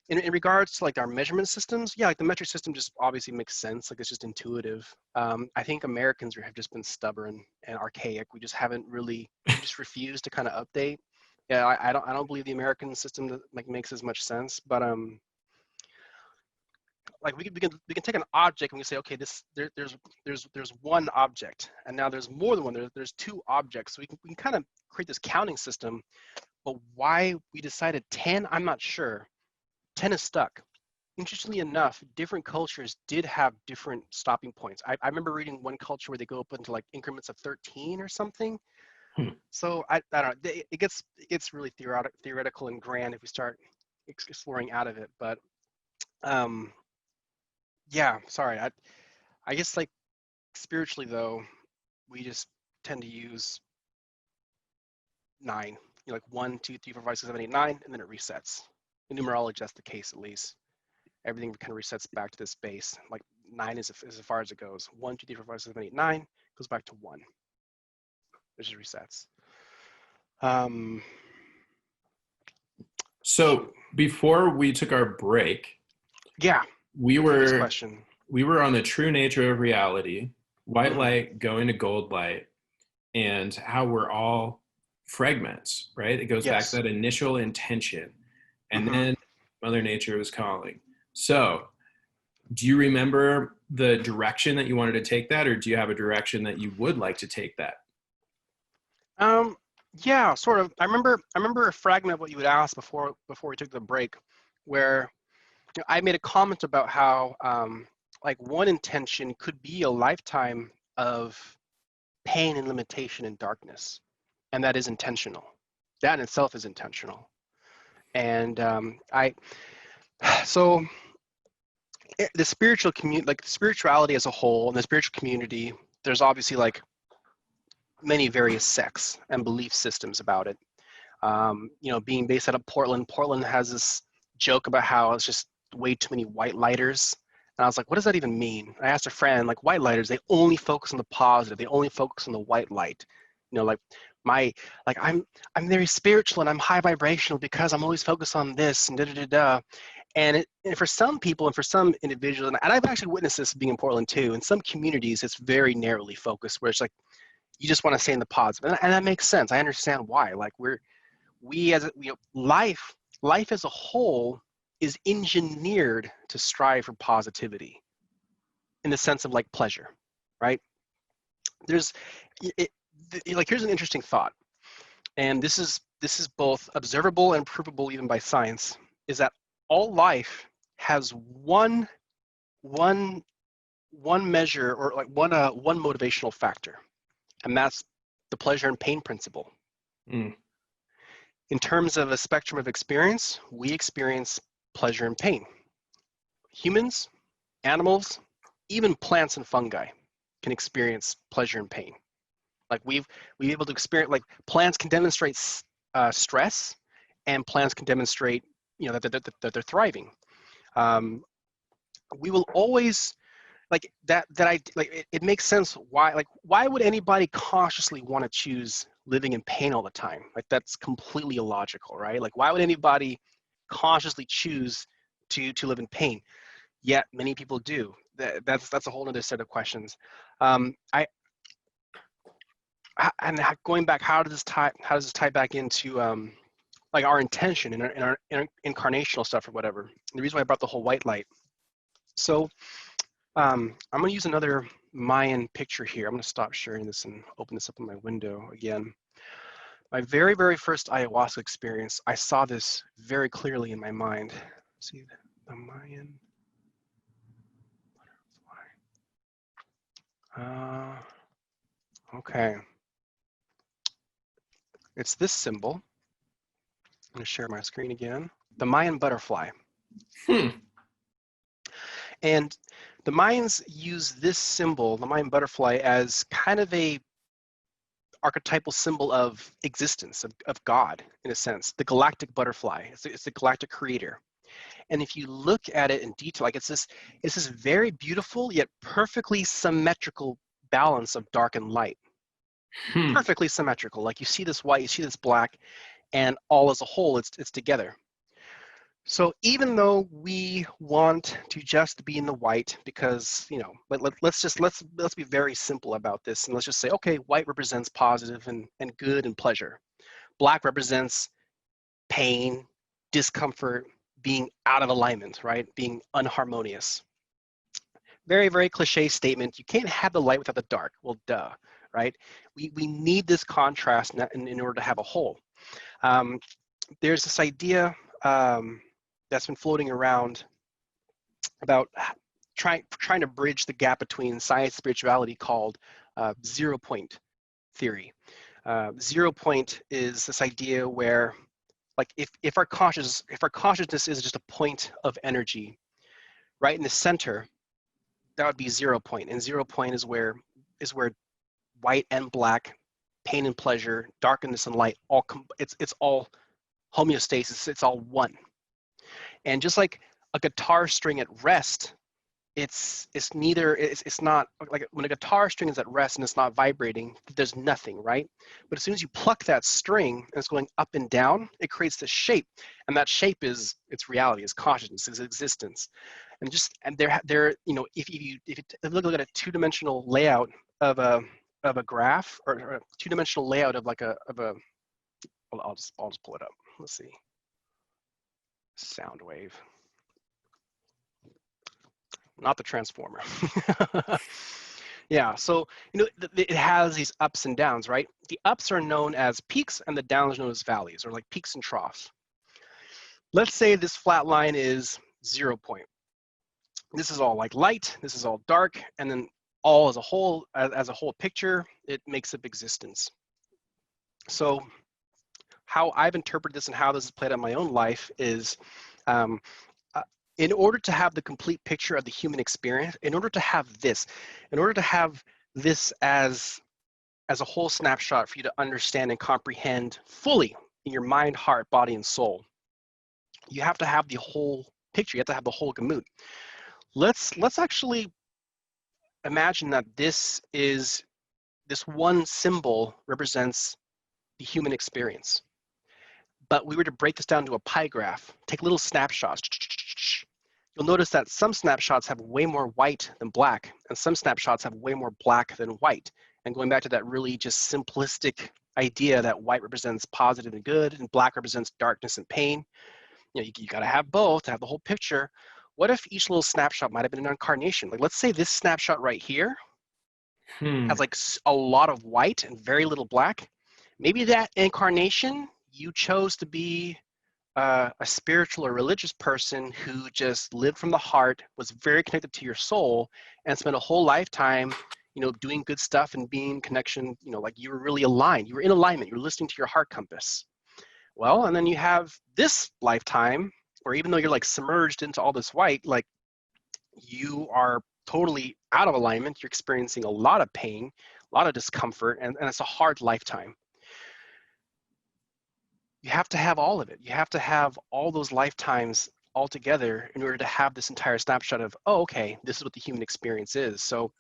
In regards to like our measurement systems, yeah, like the metric system just obviously makes sense. Like it's just intuitive. I think Americans have just been stubborn and archaic. We just haven't really, we just refuse to kind of update. Yeah, I don't believe the American system that, like makes as much sense. But like we can take an object and we say, okay, there's one object, and now there's more than one. There's two objects. So we can kind of create this counting system. But why we decided 10, I'm not sure. 10 is stuck. Interestingly enough, different cultures did have different stopping points. I remember reading one culture where they go up into like increments of 13 or something. Hmm. So I don't know. It gets really theoretical and grand if we start exploring out of it. But um, yeah, sorry. I guess like spiritually though, we just tend to use 9. You know, like 1, 2, 3, 4, 5, 6, 7, 8, 9, and then it resets. In numerology, that's the case at least. Everything kind of resets back to this base. Like 9 is as far as it goes. 1, 2, 3, 4, 5, 6, 7, 8, 9 goes back to 1. It just resets. So before we took our break, Yeah, we the previous were question. we were on the true nature of reality, white Mhm. light going to gold light, and how we're all fragments, right? It goes back to Yes. that initial intention, and Mhm. then Mother Nature was calling. So, do you remember the direction that you wanted to take that, or do you have a direction that you would like to take that? Um, yeah, sort of. I remember a fragment of what you had asked before we took the break, where I made a comment about how like one intention could be a lifetime of pain and limitation and darkness, and that is intentional. That in itself is intentional. And I so the spiritual community, like the spirituality as a whole, and the spiritual community, there's obviously like many various sects and belief systems about it. You know, being based out of Portland, Portland has this joke about how it's just way too many white lighters. And I was like, what does that even mean? I asked a friend, like white lighters, they only focus on the positive. They only focus on the white light. You know, like I'm very spiritual and I'm high vibrational because I'm always focused on this and da da da da. And for some people and for some individuals, and I've actually witnessed this being in Portland too, in some communities, it's very narrowly focused where it's like, you just want to stay in the positive. And that makes sense. I understand why. Like we as life as a whole is engineered to strive for positivity in the sense of like pleasure, right? There's it, like here's an interesting thought, and this is both observable and provable even by science, is that all life has one one measure, or like one motivational factor, and that's the pleasure and pain principle. Mm. In terms of a spectrum of experience, we experience pleasure and pain. Humans, animals, even plants and fungi can experience pleasure and pain. Like we've able to experience, like plants can demonstrate stress, and plants can demonstrate, you know, that they're thriving. Um, we will always like that I like it makes sense why would anybody consciously want to choose living in pain all the time? Like that's completely illogical, right? Like why would anybody consciously choose to live in pain? Yet many people do. That's a whole other set of questions. I and going back, how does this tie back into like our intention and our incarnational stuff or whatever? And the reason why I brought the whole white light. So I'm going to use another Mayan picture here. I'm going to stop sharing this and open this up in my window again. My very, very first ayahuasca experience, I saw this very clearly in my mind. See the Mayan butterfly. Okay. It's this symbol. I'm going to share my screen again. The Mayan butterfly. Hmm. And the Mayans use this symbol, the Mayan butterfly, as kind of a archetypal symbol of existence, of God, in a sense. The galactic butterfly. It's the galactic creator. And if you look at it in detail, like it's this very beautiful yet perfectly symmetrical balance of dark and light. Hmm. Perfectly symmetrical. Like you see this white, you see this black, and all as a whole, it's together. So even though we want to just be in the white, because let's be very simple about this, and let's just say, okay, white represents positive and good and pleasure. Black represents pain, discomfort, being out of alignment, right? Being unharmonious. Very, very cliche statement. You can't have the light without the dark. Well, duh, right? We need this contrast in order to have a whole. There's this idea that's been floating around about trying to bridge the gap between science and spirituality called 0 point theory. 0 point is this idea where, like, if our consciousness is just a point of energy, right in the center, that would be 0 point, and 0 point is where white and black, pain and pleasure, darkness and light, it's all homeostasis, it's all one. And just like a guitar string at rest, it's not like when a guitar string is at rest and it's not vibrating, there's nothing, right? But as soon as you pluck that string and it's going up and down, it creates this shape, and that shape is its reality, its consciousness, its existence. And there if you look at a two-dimensional layout of a graph, or a two-dimensional layout of like I'll just pull it up. Let's see. Sound wave. Not the transformer. Yeah, so it has these ups and downs, right? The ups are known as peaks and the downs are known as valleys, or like peaks and troughs. Let's say this flat line is 0 point. This is all like light, this is all dark, and then all as a whole picture, it makes up existence. So how I've interpreted this and how this is played out in my own life is, in order to have the complete picture of the human experience, in order to have this as a whole snapshot for you to understand and comprehend fully in your mind, heart, body, and soul, you have to have the whole picture. You have to have the whole gamut. Let's actually imagine that this one symbol represents the human experience. But we were to break this down to a pie graph, take little snapshots. You'll notice that some snapshots have way more white than black, and some snapshots have way more black than white. And going back to that really just simplistic idea that white represents positive and good, and black represents darkness and pain, you got to have both to have the whole picture. What if each little snapshot might have been an incarnation? Like, let's say this snapshot right here has like a lot of white and very little black. Maybe that incarnation, you chose to be a spiritual or religious person who just lived from the heart, was very connected to your soul, and spent a whole lifetime, doing good stuff and being in connection, like you were really aligned. You were in alignment. You were listening to your heart compass. Well, and then you have this lifetime where even though you're like submerged into all this white, like you are totally out of alignment. You're experiencing a lot of pain, a lot of discomfort, and it's a hard lifetime. You have to have all of it. You have to have all those lifetimes all together in order to have this entire snapshot of, oh, okay, this is what the human experience is. So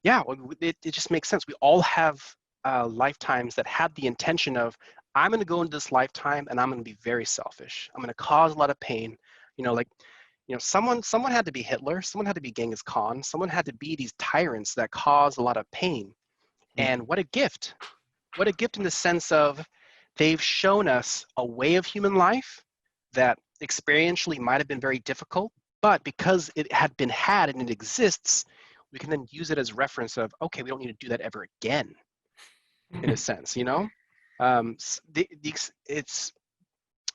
yeah, it just makes sense. We all have lifetimes that had the intention of, I'm going to go into this lifetime and I'm going to be very selfish. I'm going to cause a lot of pain. Someone had to be Hitler. Someone had to be Genghis Khan. Someone had to be these tyrants that cause a lot of pain. And what a gift. What a gift in the sense of, they've shown us a way of human life that experientially might have been very difficult, but because it had been had and it exists, we can then use it as reference of, okay, we don't need to do that ever again, in a sense,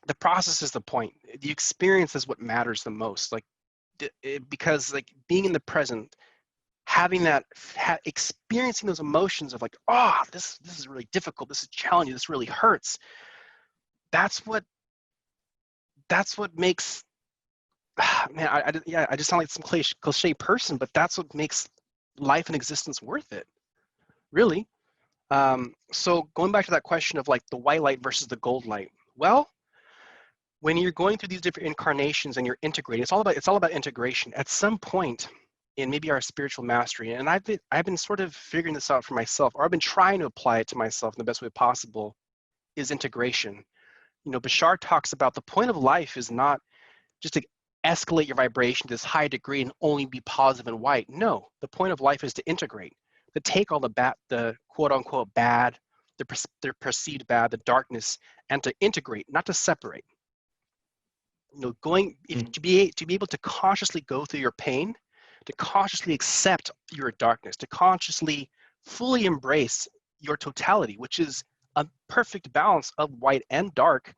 the process is the point. The experience is what matters the most, because like being in the present, having that, experiencing those emotions of like, oh, this is really difficult, this is challenging, this really hurts. That's what makes, man, I just sound like some cliche person, but that's what makes life and existence worth it, really. So going back to that question of like the white light versus the gold light. Well, when you're going through these different incarnations and you're integrating, it's all about integration. At some point in maybe our spiritual mastery, and I've been sort of figuring this out for myself, or I've been trying to apply it to myself in the best way possible, is integration. Bashar talks about the point of life is not just to escalate your vibration to this high degree and only be positive and white. No, the point of life is to integrate, to take all the quote unquote bad, the perceived bad, the darkness, and to integrate, not to separate. To be able to consciously go through your pain, to consciously accept your darkness, to consciously fully embrace your totality, which is a perfect balance of white and dark,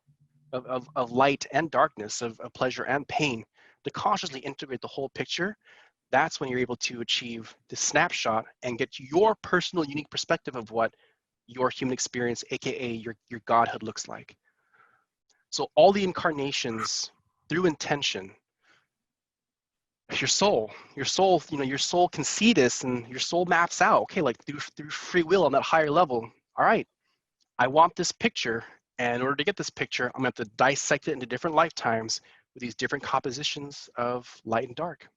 of light and darkness, of pleasure and pain, to consciously integrate the whole picture. That's when you're able to achieve the snapshot and get your personal unique perspective of what your human experience, aka your godhood, looks like. So all the incarnations through intention, your soul can see this, and your soul maps out, okay, like through free will on that higher level. All right, I want this picture, and in order to get this picture, I'm going to have to dissect it into different lifetimes with these different compositions of light and dark.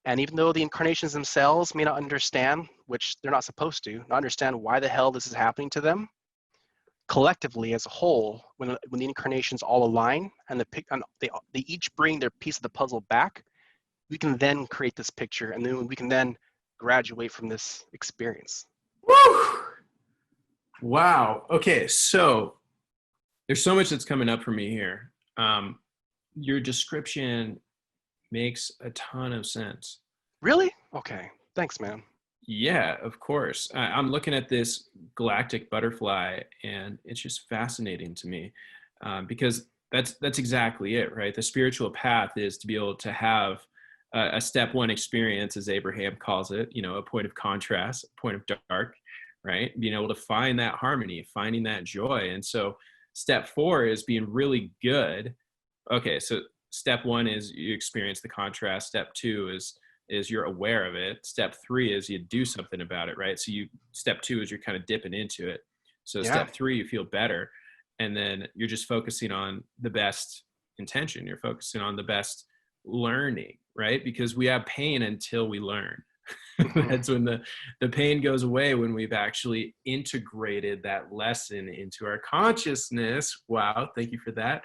And even though the incarnations themselves may not understand, which they're not supposed to, not understand why the hell this is happening to them, collectively as a whole, when the incarnations all align and they each bring their piece of the puzzle back, we can then create this picture, and then we can then graduate from this experience. Woo! Wow. Okay, so there's so much that's coming up for me here. Your description makes a ton of sense. Really? Okay. Thanks, man. Yeah, of course. I'm looking at this galactic butterfly, and it's just fascinating to me because that's exactly it, right? The spiritual path is to be able to have a step one experience, as Abraham calls it, a point of contrast, a point of dark, right? Being able to find that harmony, finding that joy. And so step 4 is being really good. Okay, so step 1 is you experience the contrast. Step 2 is you're aware of it. Step 3 is you do something about it, right? So step 2 is you're kind of dipping into it. So Yeah. Step 3, you feel better. And then you're just focusing on the best intention. You're focusing on the best learning, right? Because we have pain until we learn. That's when the pain goes away, when we've actually integrated that lesson into our consciousness. Wow, thank you for that.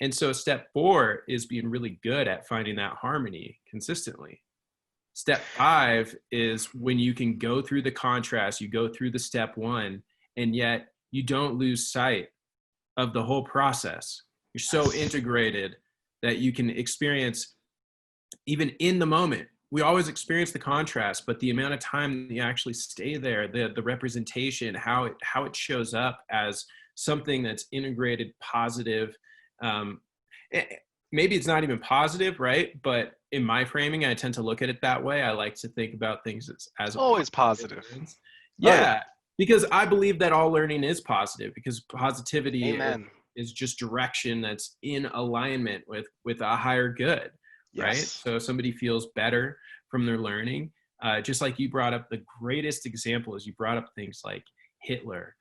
And so step 4 is being really good at finding that harmony consistently. Step 5 is when you can go through the contrast, you go through the step 1, and yet you don't lose sight of the whole process. You're so integrated that you can experience, even in the moment. We always experience the contrast, but the amount of time that you actually stay there, the representation, how it shows up as something that's integrated, positive. Maybe it's not even positive, right? But in my framing, I tend to look at it that way. I like to think about things as always positive. Yeah, because I believe that all learning is positive, because positivity is just direction that's in alignment with a higher good, right? So somebody feels better from their learning. Just like you brought up, the greatest example is you brought up things like Hitler,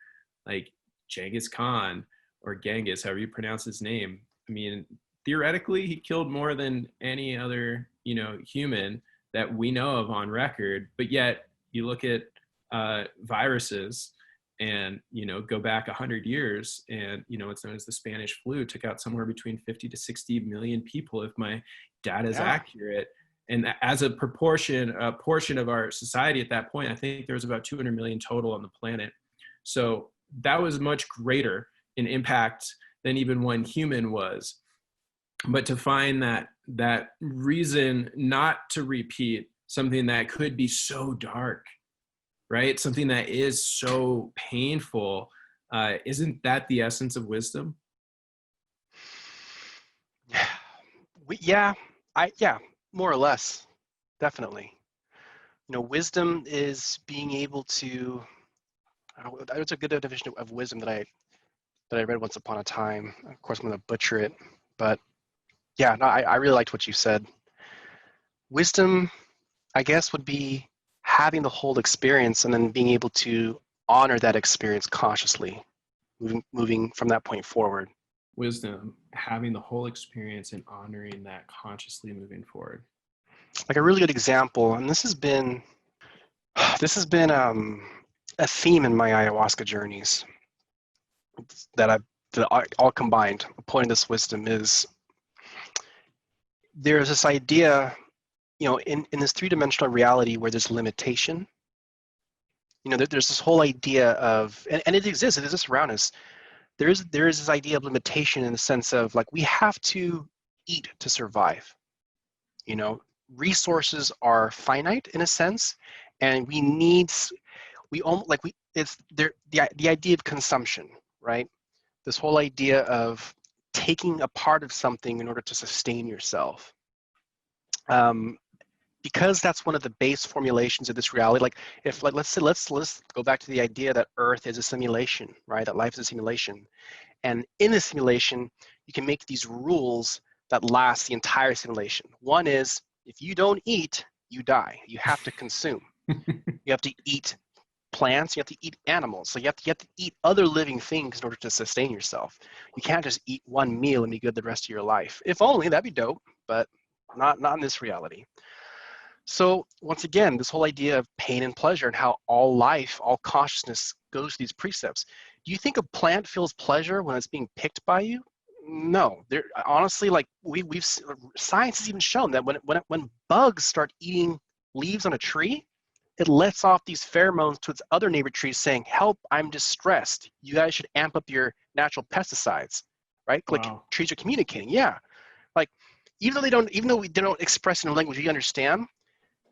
like Genghis Khan, or Genghis, however you pronounce his name. I mean, theoretically, he killed more than any other, human that we know of on record. But yet, you look at viruses, and go back 100 years, and it's known as the Spanish flu, took out somewhere between 50 to 60 million people, if my data is accurate. And as a portion of our society at that point, I think there was about 200 million total on the planet. So that was much greater in impact than even one human was. But to find that reason not to repeat something that could be so dark, right? Something that is so painful, isn't that the essence of wisdom? Yeah, more or less, definitely. Wisdom is being able to. There's a good definition of wisdom that I read once upon a time. Of course, I'm going to butcher it, but yeah, no, I really liked what you said. Wisdom, I guess, would be having the whole experience and then being able to honor that experience consciously, moving from that point forward. Wisdom, having the whole experience and honoring that consciously moving forward. Like a really good example, and this has been a theme in my ayahuasca journeys that all combined. The point of this wisdom is there's this idea, in this three-dimensional reality where there's limitation. There's this whole idea of, and it exists around us. There is this idea of limitation in the sense of, like, we have to eat to survive. Resources are finite in a sense, and it's the idea of consumption, right? This whole idea of taking a part of something in order to sustain yourself. Because that's one of the base formulations of this reality. Let's go back to the idea that Earth is a simulation, right? That life is a simulation. And in the simulation, you can make these rules that last the entire simulation. One is, if you don't eat, you die. You have to consume. You have to eat plants, you have to eat animals. So you have to eat other living things in order to sustain yourself. You can't just eat one meal and be good the rest of your life. If only, that'd be dope, but not in this reality. So once again, this whole idea of pain and pleasure and how all life, all consciousness goes through these precepts. Do you think a plant feels pleasure when it's being picked by you? No. There honestly, like we've science has even shown that when bugs start eating leaves on a tree, it lets off these pheromones to its other neighbor trees saying, "Help, I'm distressed. You guys should amp up your natural pesticides." Right? Like Wow. trees are communicating. Yeah. Like even though they don't express it in language we understand,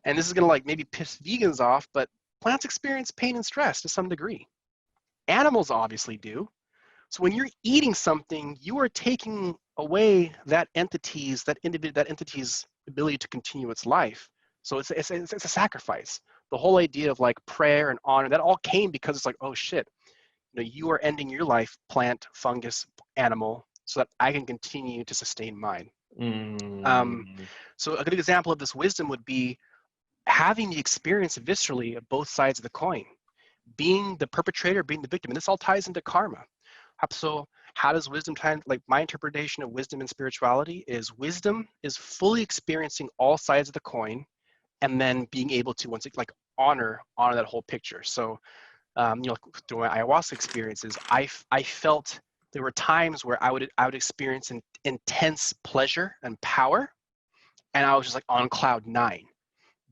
and this is gonna like maybe piss vegans off, but plants experience pain and stress to some degree. Animals obviously do. So when you're eating something, you are taking away that entity's ability to continue its life. So it's a sacrifice. The whole idea of like prayer and honor, that all came because it's like, oh shit, you are ending your life, plant, fungus, animal, so that I can continue to sustain mine. Mm. So a good example of this wisdom would be having the experience viscerally of both sides of the coin, being the perpetrator, being the victim. And this all ties into karma. So how does wisdom tie in? Like my interpretation of wisdom and spirituality is wisdom is fully experiencing all sides of the coin and then being able to like honor that whole picture. So through my ayahuasca experiences, I felt there were times where I would experience an intense pleasure and power, and I was just like on cloud nine.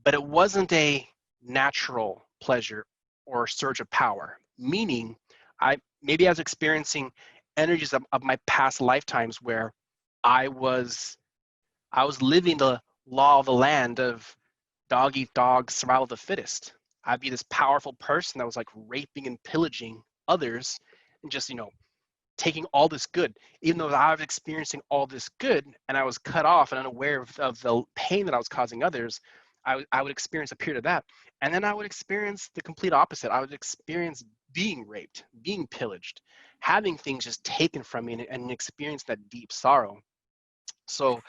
But it wasn't a natural pleasure or surge of power, meaning I was experiencing energies of my past lifetimes where I was living the law of the land of dog eat dog, survival of the fittest. I'd be this powerful person that was like raping and pillaging others and just taking all this good, even though I was experiencing all this good and I was cut off and unaware of the pain that I was causing others. I would experience a period of that. And then I would experience the complete opposite. I would experience being raped, being pillaged, having things just taken from me and experience that deep sorrow. So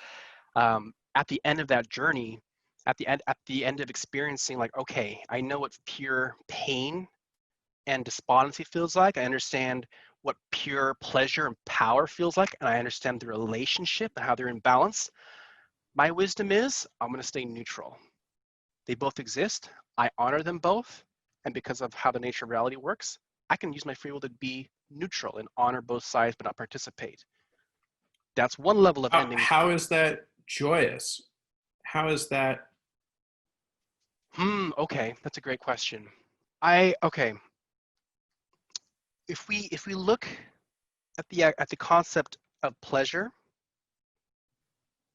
at the end of that journey, at the end of experiencing like, okay, I know what pure pain and despondency feels like. I understand what pure pleasure and power feels like, and I understand the relationship and how they're in balance. My wisdom is I'm going to stay neutral. They both exist. I honor them both. And because of how the nature of reality works, I can use my free will to be neutral and honor both sides but not participate. That's one level of ending. How is that joyous? How is that? Okay, that's a great question. Okay. If we look at the concept of pleasure,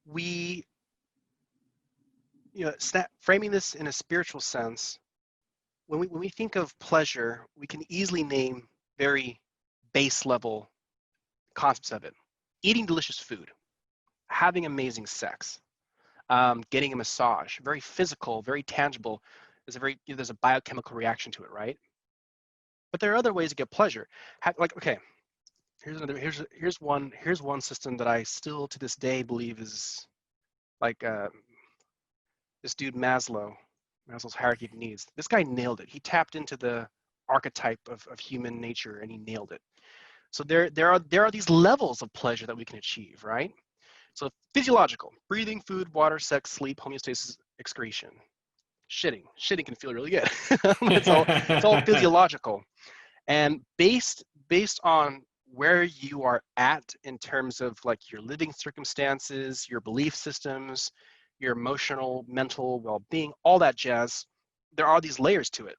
we framing this in a spiritual sense, when we think of pleasure, we can easily name very base level concepts of it. Eating delicious food, having amazing sex, getting a massage, very physical, very tangible. There's a biochemical reaction to it, right? But there are other ways to get pleasure. Okay, here's one system that I still to this day believe is like this dude Maslow's hierarchy of needs. This guy nailed it. He tapped into the archetype of human nature and he nailed it. So there are these levels of pleasure that we can achieve, right? So physiological, breathing, food, water, sex, sleep, homeostasis, excretion. Shitting can feel really good. it's all physiological. And based on where you are at in terms of like your living circumstances, your belief systems, your emotional, mental well-being, all that jazz, there are these layers to it.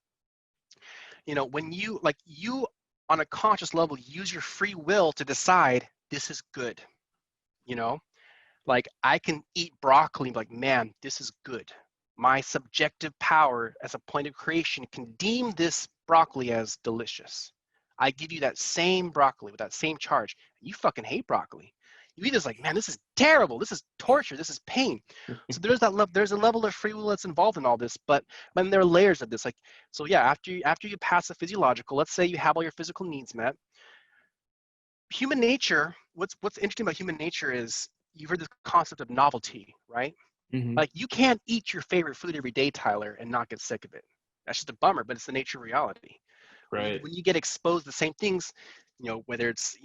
When you on a conscious level use your free will to decide this is good, like I can eat broccoli and be like, man, this is good. My subjective power as a point of creation can deem this broccoli as delicious. I give you that same broccoli with that same charge. You fucking hate broccoli. You eat this like, man, this is terrible. This is torture. This is pain. So there's a level of free will that's involved in all this, but then there are layers of this. Like, so yeah, after you pass the physiological, let's say you have all your physical needs met. Human nature, what's interesting about human nature is you've heard this concept of novelty, right? Mm-hmm. Like you can't eat your favorite food every day, Tyler, and not get sick of it. That's just a bummer, but it's the nature of reality. Right. When you get exposed to the same things, whether it's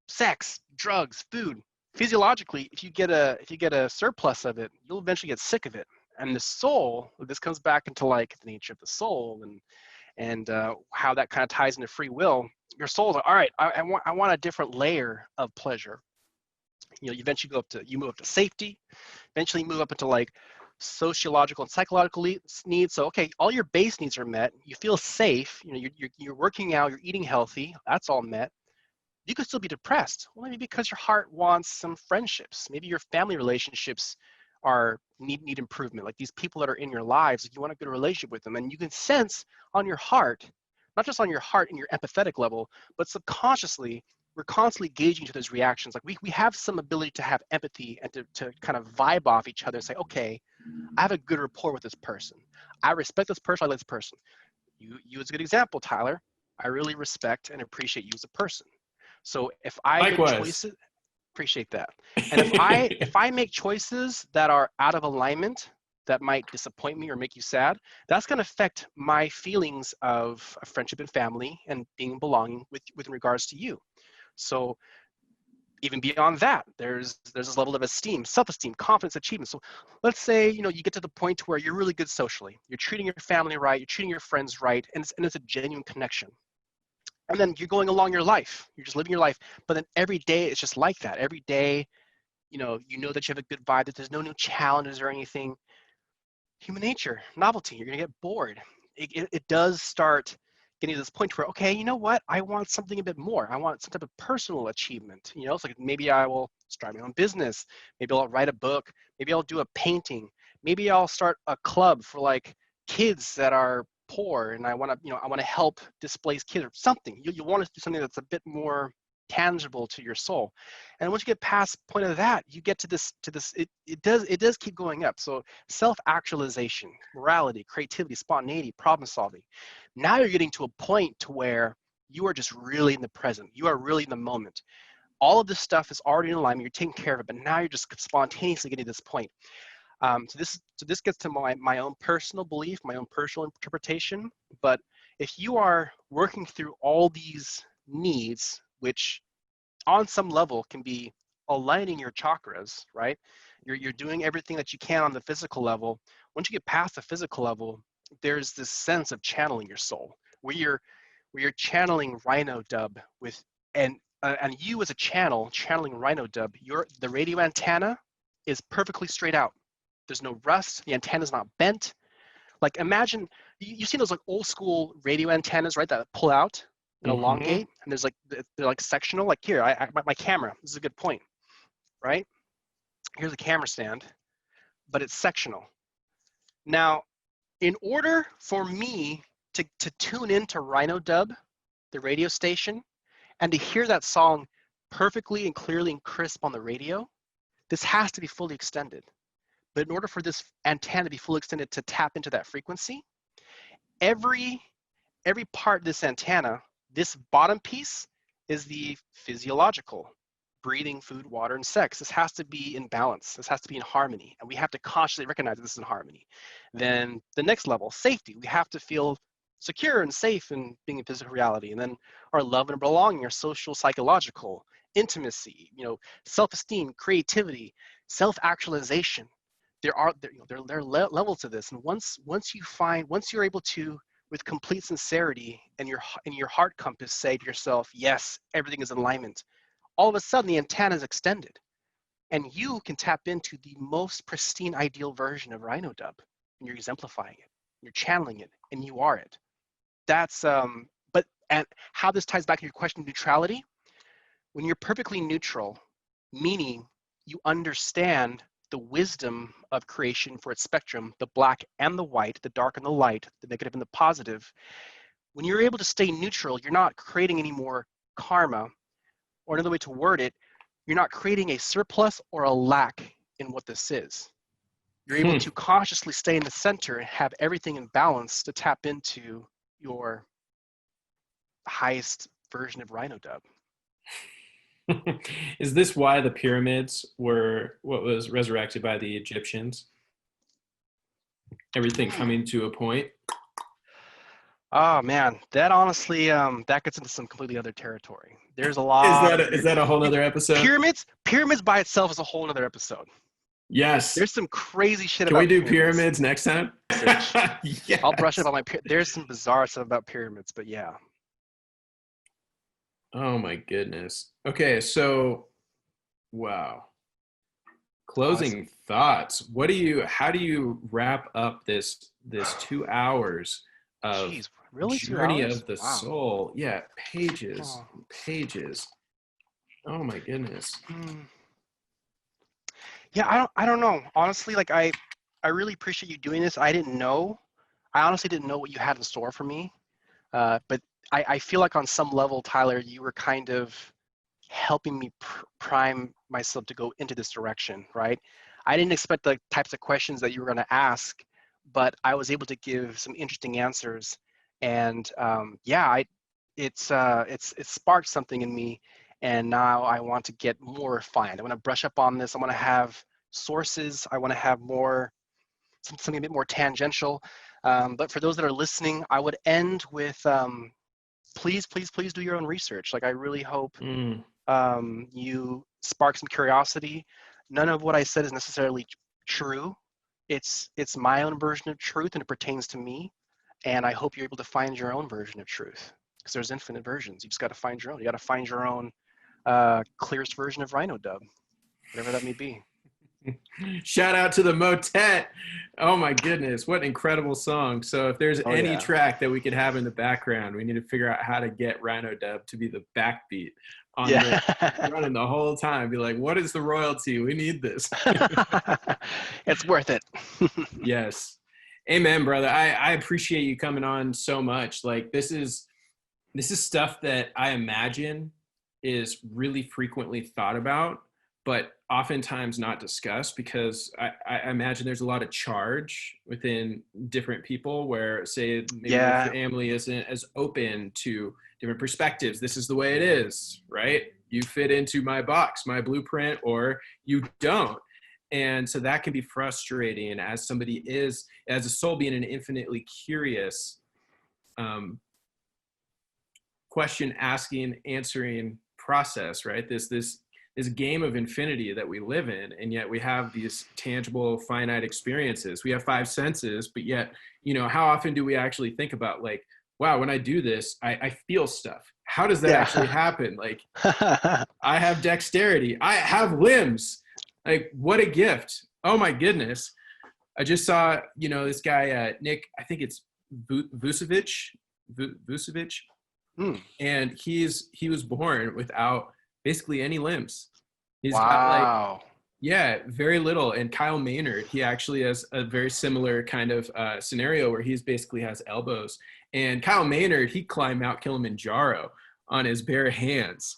sex, drugs, food, physiologically, if you get a surplus of it, you'll eventually get sick of it. And the soul, this comes back into like the nature of the soul and how that kind of ties into free will. Your soul's like, all right, I want a different layer of pleasure. You eventually you move up to safety, eventually move up into like sociological and psychological needs. So okay, all your base needs are met. You feel safe. You're working out. You're eating healthy. That's all met. You could still be depressed. Well, maybe because your heart wants some friendships. Maybe your family relationships need improvement. Like these people that are in your lives, you want a good relationship with them, and you can sense on your heart, not just on your heart and your empathetic level, but subconsciously we're constantly gauging to those reactions. Like we have some ability to have empathy and to kind of vibe off each other and say, okay, I have a good rapport with this person. I respect this person. I like this person. You as a good example, Tyler. I really respect and appreciate you as a person. So if I make Likewise. choices, appreciate that. And if I make choices that are out of alignment, that might disappoint me or make you sad, that's going to affect my feelings of a friendship and family and being belonging with regards to you. So even beyond that, there's this level of esteem, self-esteem, confidence, achievement. So let's say you get to the point where you're really good socially, you're treating your family right, you're treating your friends right, and it's a genuine connection. And then you're going along your life, you're just living your life. But then every day it's just like that. Every day, that you have a good vibe, that there's no new challenges or anything. Human nature, novelty, you're gonna get bored. It does start getting to this point where, okay, you know what? I want something a bit more. I want some type of personal achievement. It's like maybe I will start my own business. Maybe I'll write a book. Maybe I'll do a painting. Maybe I'll start a club for like kids that are poor, and I want to help displaced kids or something. You want to do something that's a bit more tangible to your soul. And once you get past the point of that, you get to this it does keep going up. So self-actualization, morality, creativity, spontaneity, problem solving. Now you're getting to a point to where you are just really in the present. You are really in the moment. All of this stuff is already in alignment. You're taking care of it, but now you're just spontaneously getting to this point. So this gets to my own personal belief, my own personal interpretation. But if you are working through all these needs, which on some level can be aligning your chakras, right? You're doing everything that you can on the physical level. Once you get past the physical level, there's this sense of channeling your soul, where you're channeling Rhino Dub with and you as a channeling Rhino Dub. The radio antenna is perfectly straight out. There's no rust. The antenna's not bent. Like imagine you've seen those like old school radio antennas, right? That pull out and elongate, and they're like sectional. Like here, my camera. This is a good point, right? Here's a camera stand, but it's sectional. Now, in order for me to tune into Rhino Dub, the radio station, and to hear that song perfectly and clearly and crisp on the radio, this has to be fully extended. But in order for this antenna to be fully extended to tap into that frequency, every part of this antenna, this bottom piece is the physiological, breathing, food, water, and sex. This has to be in balance. This has to be in harmony. And we have to consciously recognize that this is in harmony. Then the next level, safety. We have to feel secure and safe in being in physical reality. And then our love and belonging, our social, psychological, intimacy, self-esteem, creativity, self-actualization. There are levels to this. And once you're able to, with complete sincerity and your heart compass, say to yourself, yes, everything is in alignment, all of a sudden the antenna is extended and you can tap into the most pristine ideal version of Rhino Dub, and you're exemplifying it, you're channeling it, and you are it. That's and how this ties back to your question of neutrality. When you're perfectly neutral, meaning you understand the wisdom of creation for its spectrum, the black and the white, the dark and the light, the negative and the positive. When you're able to stay neutral, you're not creating any more karma, or another way to word it, you're not creating a surplus or a lack in what this is. You're able to consciously stay in the center and have everything in balance to tap into your highest version of Rhino Dub. Is this why the pyramids were what was resurrected by the Egyptians? Everything coming to a point? Oh man, that honestly, that gets into some completely other territory. There's a Is lot that of is that a whole nother episode? pyramids by itself is a whole other episode. Yes. There's some crazy shit Can we about do pyramids. pyramids next time? Research. I'll brush up Yes. on my. There's some bizarre stuff about pyramids, but yeah. Oh my goodness. Okay, so wow. Awesome. Closing thoughts. How do you wrap up this 2 hours of Jeez, really? Two journey hours? of the Wow. soul? Yeah, pages, Oh. pages. Oh my goodness. Hmm. Yeah, I don't know. Honestly, like I really appreciate you doing this. I didn't know. I honestly didn't know what you had in store for me. But I feel like on some level, Tyler, you were kind of helping me prime myself to go into this direction, right? I didn't expect the types of questions that you were going to ask, but I was able to give some interesting answers. And yeah, it's sparked something in me, and now I want to get more refined. I want to brush up on this. I want to have sources. I want to have more something a bit more tangential. But for those that are listening, I would end with please, please, please do your own research. Like I really hope Mm, you spark some curiosity. None of what I said is necessarily true. It's my own version of truth, and it pertains to me. And I hope you're able to find your own version of truth, because there's infinite versions. You just got to find your own. You got to find your own clearest version of Rhino Dub, whatever that may be. Shout out to the motet. Oh my goodness, what an incredible song. So if there's Oh any yeah, track that we could have in the background, we need to figure out how to get Rhino Dub to be the backbeat on the yeah. running the whole time. Be like, what is the royalty? We need this. It's worth it. Yes. Amen, brother. I appreciate you coming on so much. Like this is stuff that I imagine is really frequently thought about, but oftentimes not discussed because I imagine there's a lot of charge within different people where, say, maybe their Yeah, family isn't as open to different perspectives. This is the way it is, right? You fit into my box, my blueprint, or you don't. And so that can be frustrating as somebody is, as a soul being an infinitely curious, um, question asking answering process, right? This game of infinity that we live in, and yet we have these tangible finite experiences. We have five senses, but yet, how often do we actually think about, like, wow, when I do this, I feel stuff. How does that actually yeah. happen? Like, I have dexterity, I have limbs. Like, what a gift. Oh my goodness. I just saw, this guy, Nick, I think it's Vucevic, Hmm. and he was born without basically any limbs. He's got, like, Wow. yeah, very little. And Kyle Maynard, he actually has a very similar kind of scenario where he's basically has elbows. And Kyle Maynard, he climbed Mount Kilimanjaro on his bare hands.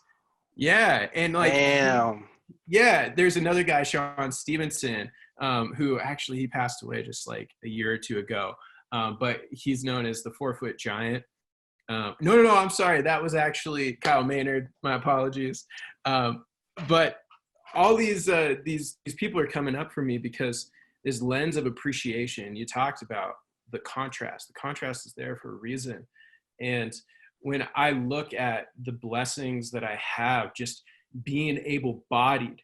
Yeah, and like Damn. yeah, there's another guy, Sean Stevenson, who actually he passed away just like a year or two ago. But he's known as the 4-foot giant. No, I'm sorry. That was actually Kyle Maynard. My apologies. But all these people are coming up for me because this lens of appreciation. You talked about the contrast. The contrast is there for a reason. And when I look at the blessings that I have, just being able-bodied,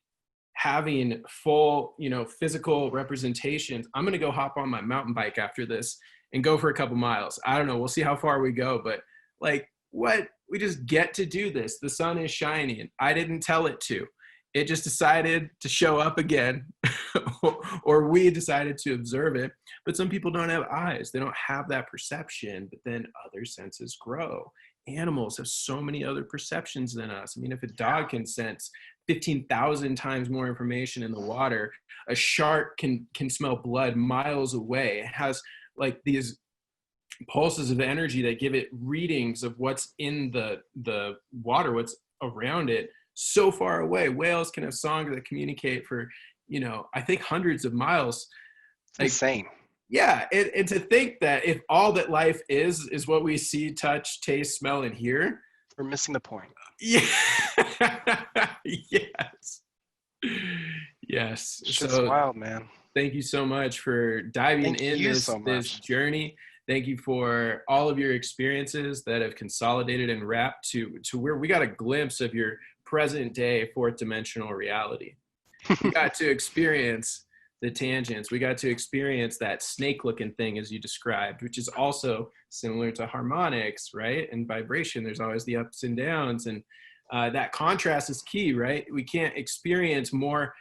having full, physical representations, I'm going to go hop on my mountain bike after this and go for a couple miles. I don't know. We'll see how far we go, but like, what? We just get to do this. The sun is shining. I didn't tell it to. It just decided to show up again, or we decided to observe it. But some people don't have eyes. They don't have that perception, but then other senses grow. Animals have so many other perceptions than us. I mean, if a dog can sense 15,000 times more information in the water, a shark can smell blood miles away. It has like these pulses of energy that give it readings of what's in the water, what's around it, so far away. Whales can have songs that communicate for, I think hundreds of miles. It's Like, insane. yeah, and to think that if all that life is what we see, touch, taste, smell, and hear. We're missing the point. Yeah. Yes. Yes. Shit's So wild, man. thank you so much for diving Thank in you this so much. journey. Thank you for all of your experiences that have consolidated and wrapped to where we got a glimpse of your present day fourth dimensional reality. We got to experience the tangents. We got to experience that snake looking thing as you described, which is also similar to harmonics, right? And vibration, there's always the ups and downs. And that contrast is key, right? We can't experience more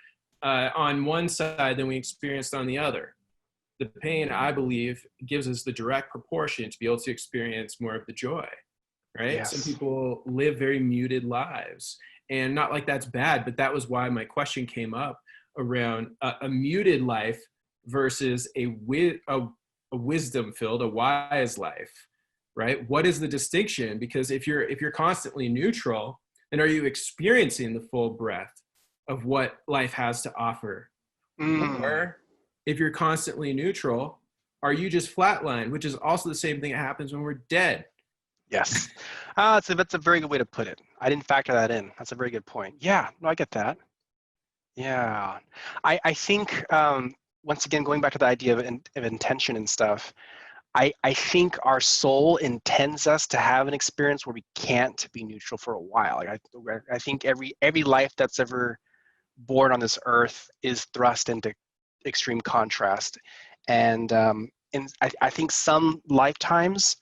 on one side than we experienced on the other. The pain, I believe, gives us the direct proportion to be able to experience more of the joy, right? Yes. Some people live very muted lives, and not like that's bad, but that was why my question came up around a muted life versus a wisdom-filled, a wise life, right? What is the distinction? Because if you're constantly neutral, then are you experiencing the full breadth of what life has to offer? Or if you're constantly neutral, are you just flatline, which is also the same thing that happens when we're dead? Yes. That's a very good way to put it. I didn't factor that in. That's a very good point. Yeah, no, I get that. Yeah. I think, once again, going back to the idea of intention and stuff, I think our soul intends us to have an experience where we can't be neutral for a while. Like I think every life that's ever born on this earth is thrust into extreme contrast. And I think some lifetimes,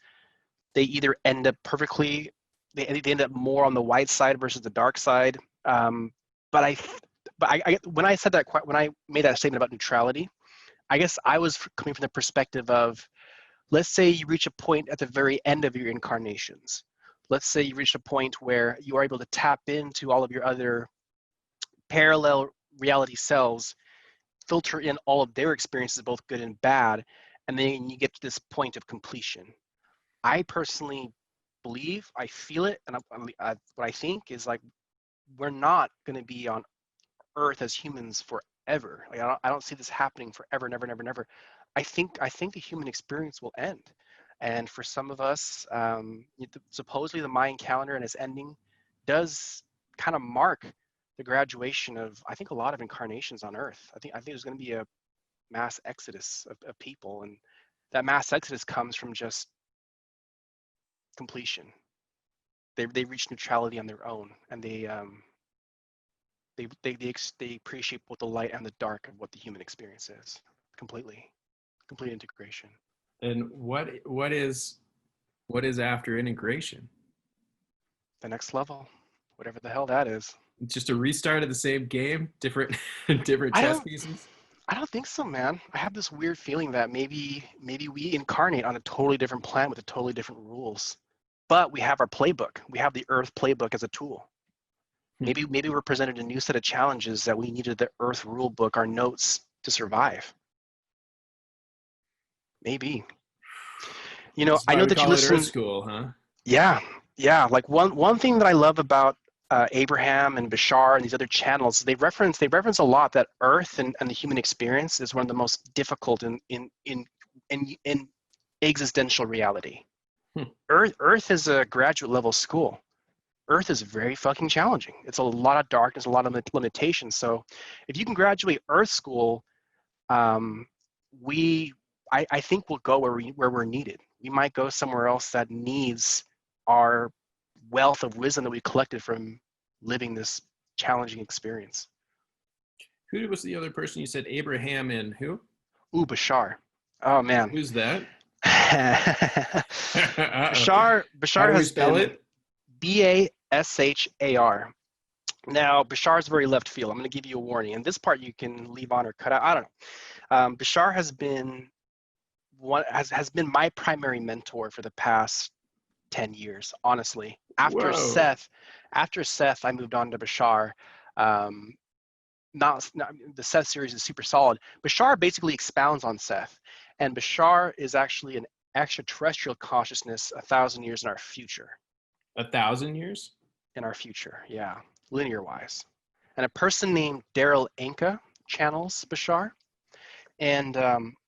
they either end up perfectly, they end up more on the white side versus the dark side. But when I said that, when I made that statement about neutrality, I guess I was coming from the perspective of, let's say you reach a point at the very end of your incarnations. Let's say you reach a point where you are able to tap into all of your other parallel reality selves, filter in all of their experiences, both good and bad, and then you get to this point of completion. I personally believe, I feel it, and what I think is, like, we're not going to be on Earth as humans forever. Like, I don't see this happening forever, never, never, never. I think the human experience will end, and for some of us, supposedly the Mayan calendar and its ending does kind of mark the graduation of, I think, a lot of incarnations on Earth. I think there's going to be a mass exodus of people, and that mass exodus comes from just completion. They reach neutrality on their own, and they appreciate both the light and the dark of what the human experience is. Complete integration. And what is after integration? The next level, whatever the hell that is. It's just a restart of the same game, different chess pieces. I don't think so, man. I have this weird feeling that maybe we incarnate on a totally different planet with totally different rules, but we have our playbook. We have the Earth playbook as a tool. Maybe we're presented a new set of challenges that we needed the Earth rule book, our notes, to survive. Maybe. I know that you listen. Earth School, huh? Yeah. Like one thing that I love about Abraham and Bashar and these other channels, they reference a lot that Earth and the human experience is one of the most difficult in existential reality. Earth is a graduate level school. Earth is very fucking challenging. It's a lot of darkness, a lot of limitations. So if you can graduate Earth school, I think we'll go where we're needed. We might go somewhere else that needs our wealth of wisdom that we collected from living this challenging experience. Who was the other person you said? Abraham and who? Bashar. Oh man. Who's that? Bashar has been Bashar. Now, Bashar's very left field. I'm going to give you a warning, and this part you can leave on or cut out. I don't know. Bashar has been my primary mentor for the past 10 years, honestly. After Seth, I moved on to Bashar. Not the Seth series is super solid. Bashar basically expounds on Seth, and Bashar is actually an extraterrestrial consciousness 1,000 years in our future. 1,000 years? In our future, yeah, linear-wise. And a person named Daryl Anka channels Bashar. And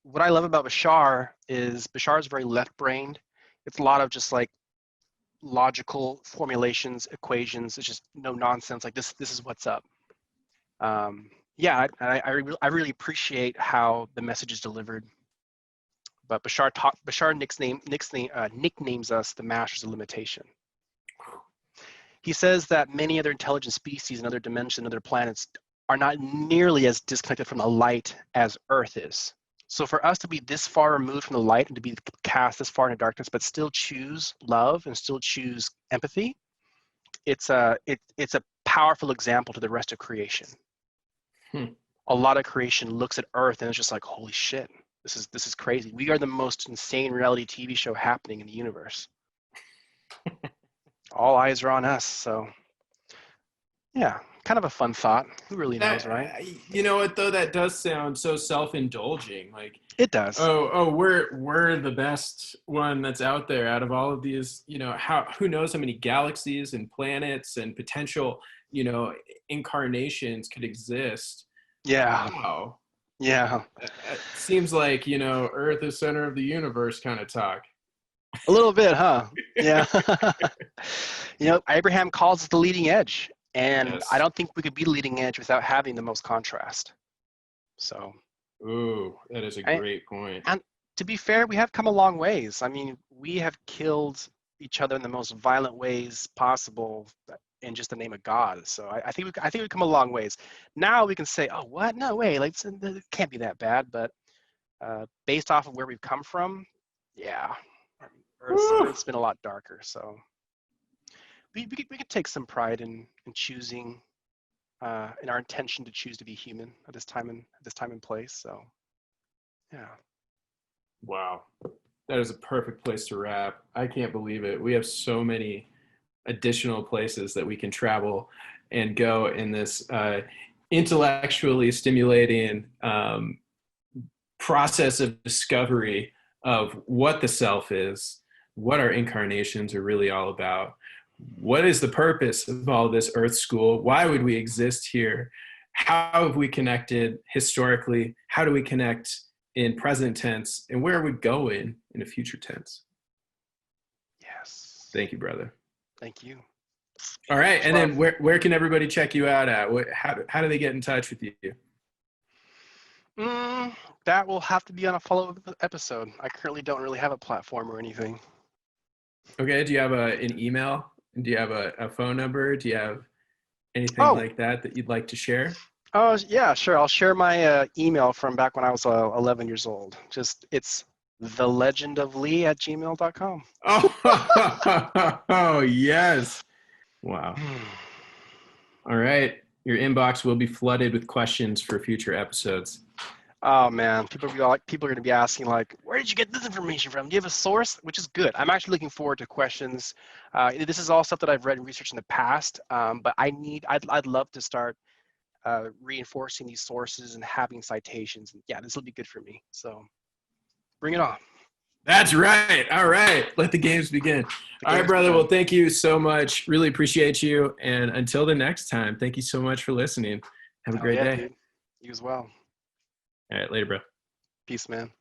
what I love about Bashar is very left-brained. It's a lot of just like logical formulations, equations. It's just no nonsense. Like this is what's up. I really appreciate how the message is delivered. But Bashar nicknames us the masters of limitation. He says that many other intelligent species in other dimensions, other planets, are not nearly as disconnected from the light as Earth is. So for us to be this far removed from the light and to be cast this far into darkness, but still choose love and still choose empathy, it's a powerful example to the rest of creation. A lot of creation looks at Earth and it's just like, holy shit, this is crazy. We are the most insane reality TV show happening in the universe. All eyes are on us. So yeah, kind of a fun thought. Who really knows, right? You know what though? That does sound so self-indulging. Like it does. We're the best one that's out there out of all of these. You know, who knows how many galaxies and planets and potential, you know, incarnations could exist. Yeah. Wow. Yeah. It seems like, you know, Earth is center of the universe kind of talk. A little bit, huh? Yeah. You know, Abraham calls it the leading edge. And Yes. I don't think we could be the leading edge without having the most contrast. So. Ooh, that is a great point. And to be fair, we have come a long ways. I mean, we have killed each other in the most violent ways possible in just the name of God. So I think we've come a long ways. Now we can say, oh, what? No way. Like, it can't be that bad. But based off of where we've come from, yeah, Earth's been a lot darker. So we could take some pride in choosing, in our intention to choose to be human at this time and place. So yeah. Wow, that is a perfect place to wrap. I can't believe it. We have so many additional places that we can travel and go in this intellectually stimulating process of discovery of what the self is, what our incarnations are really all about. What is the purpose of all this Earth School? Why would we exist here? How have we connected historically? How do we connect in present tense? And where are we going in a future tense? Yes. Thank you, brother. Thank you. All right. And then where can everybody check you out at? How do they get in touch with you? That will have to be on a follow-up episode. I currently don't really have a platform or anything. Okay. Do you have an email? Do you have a phone number? Do you have anything like that you'd like to share? Oh, yeah, sure. I'll share my email from back when I was 11 years old. It's thelegendoflee@gmail.com. Oh, yes. Wow. All right. Your inbox will be flooded with questions for future episodes. Oh man, people are going to be asking like, where did you get this information from? Do you have a source? Which is good. I'm actually looking forward to questions. This is all stuff that I've read and researched in the past, but I'd love to start reinforcing these sources and having citations. And yeah, this will be good for me. So bring it on. That's right. All right. Let the games begin. All right, brother. Well, thank you so much. Really appreciate you. And until the next time, thank you so much for listening. Have a great day. Dude. You as well. All right. Later, bro. Peace, man.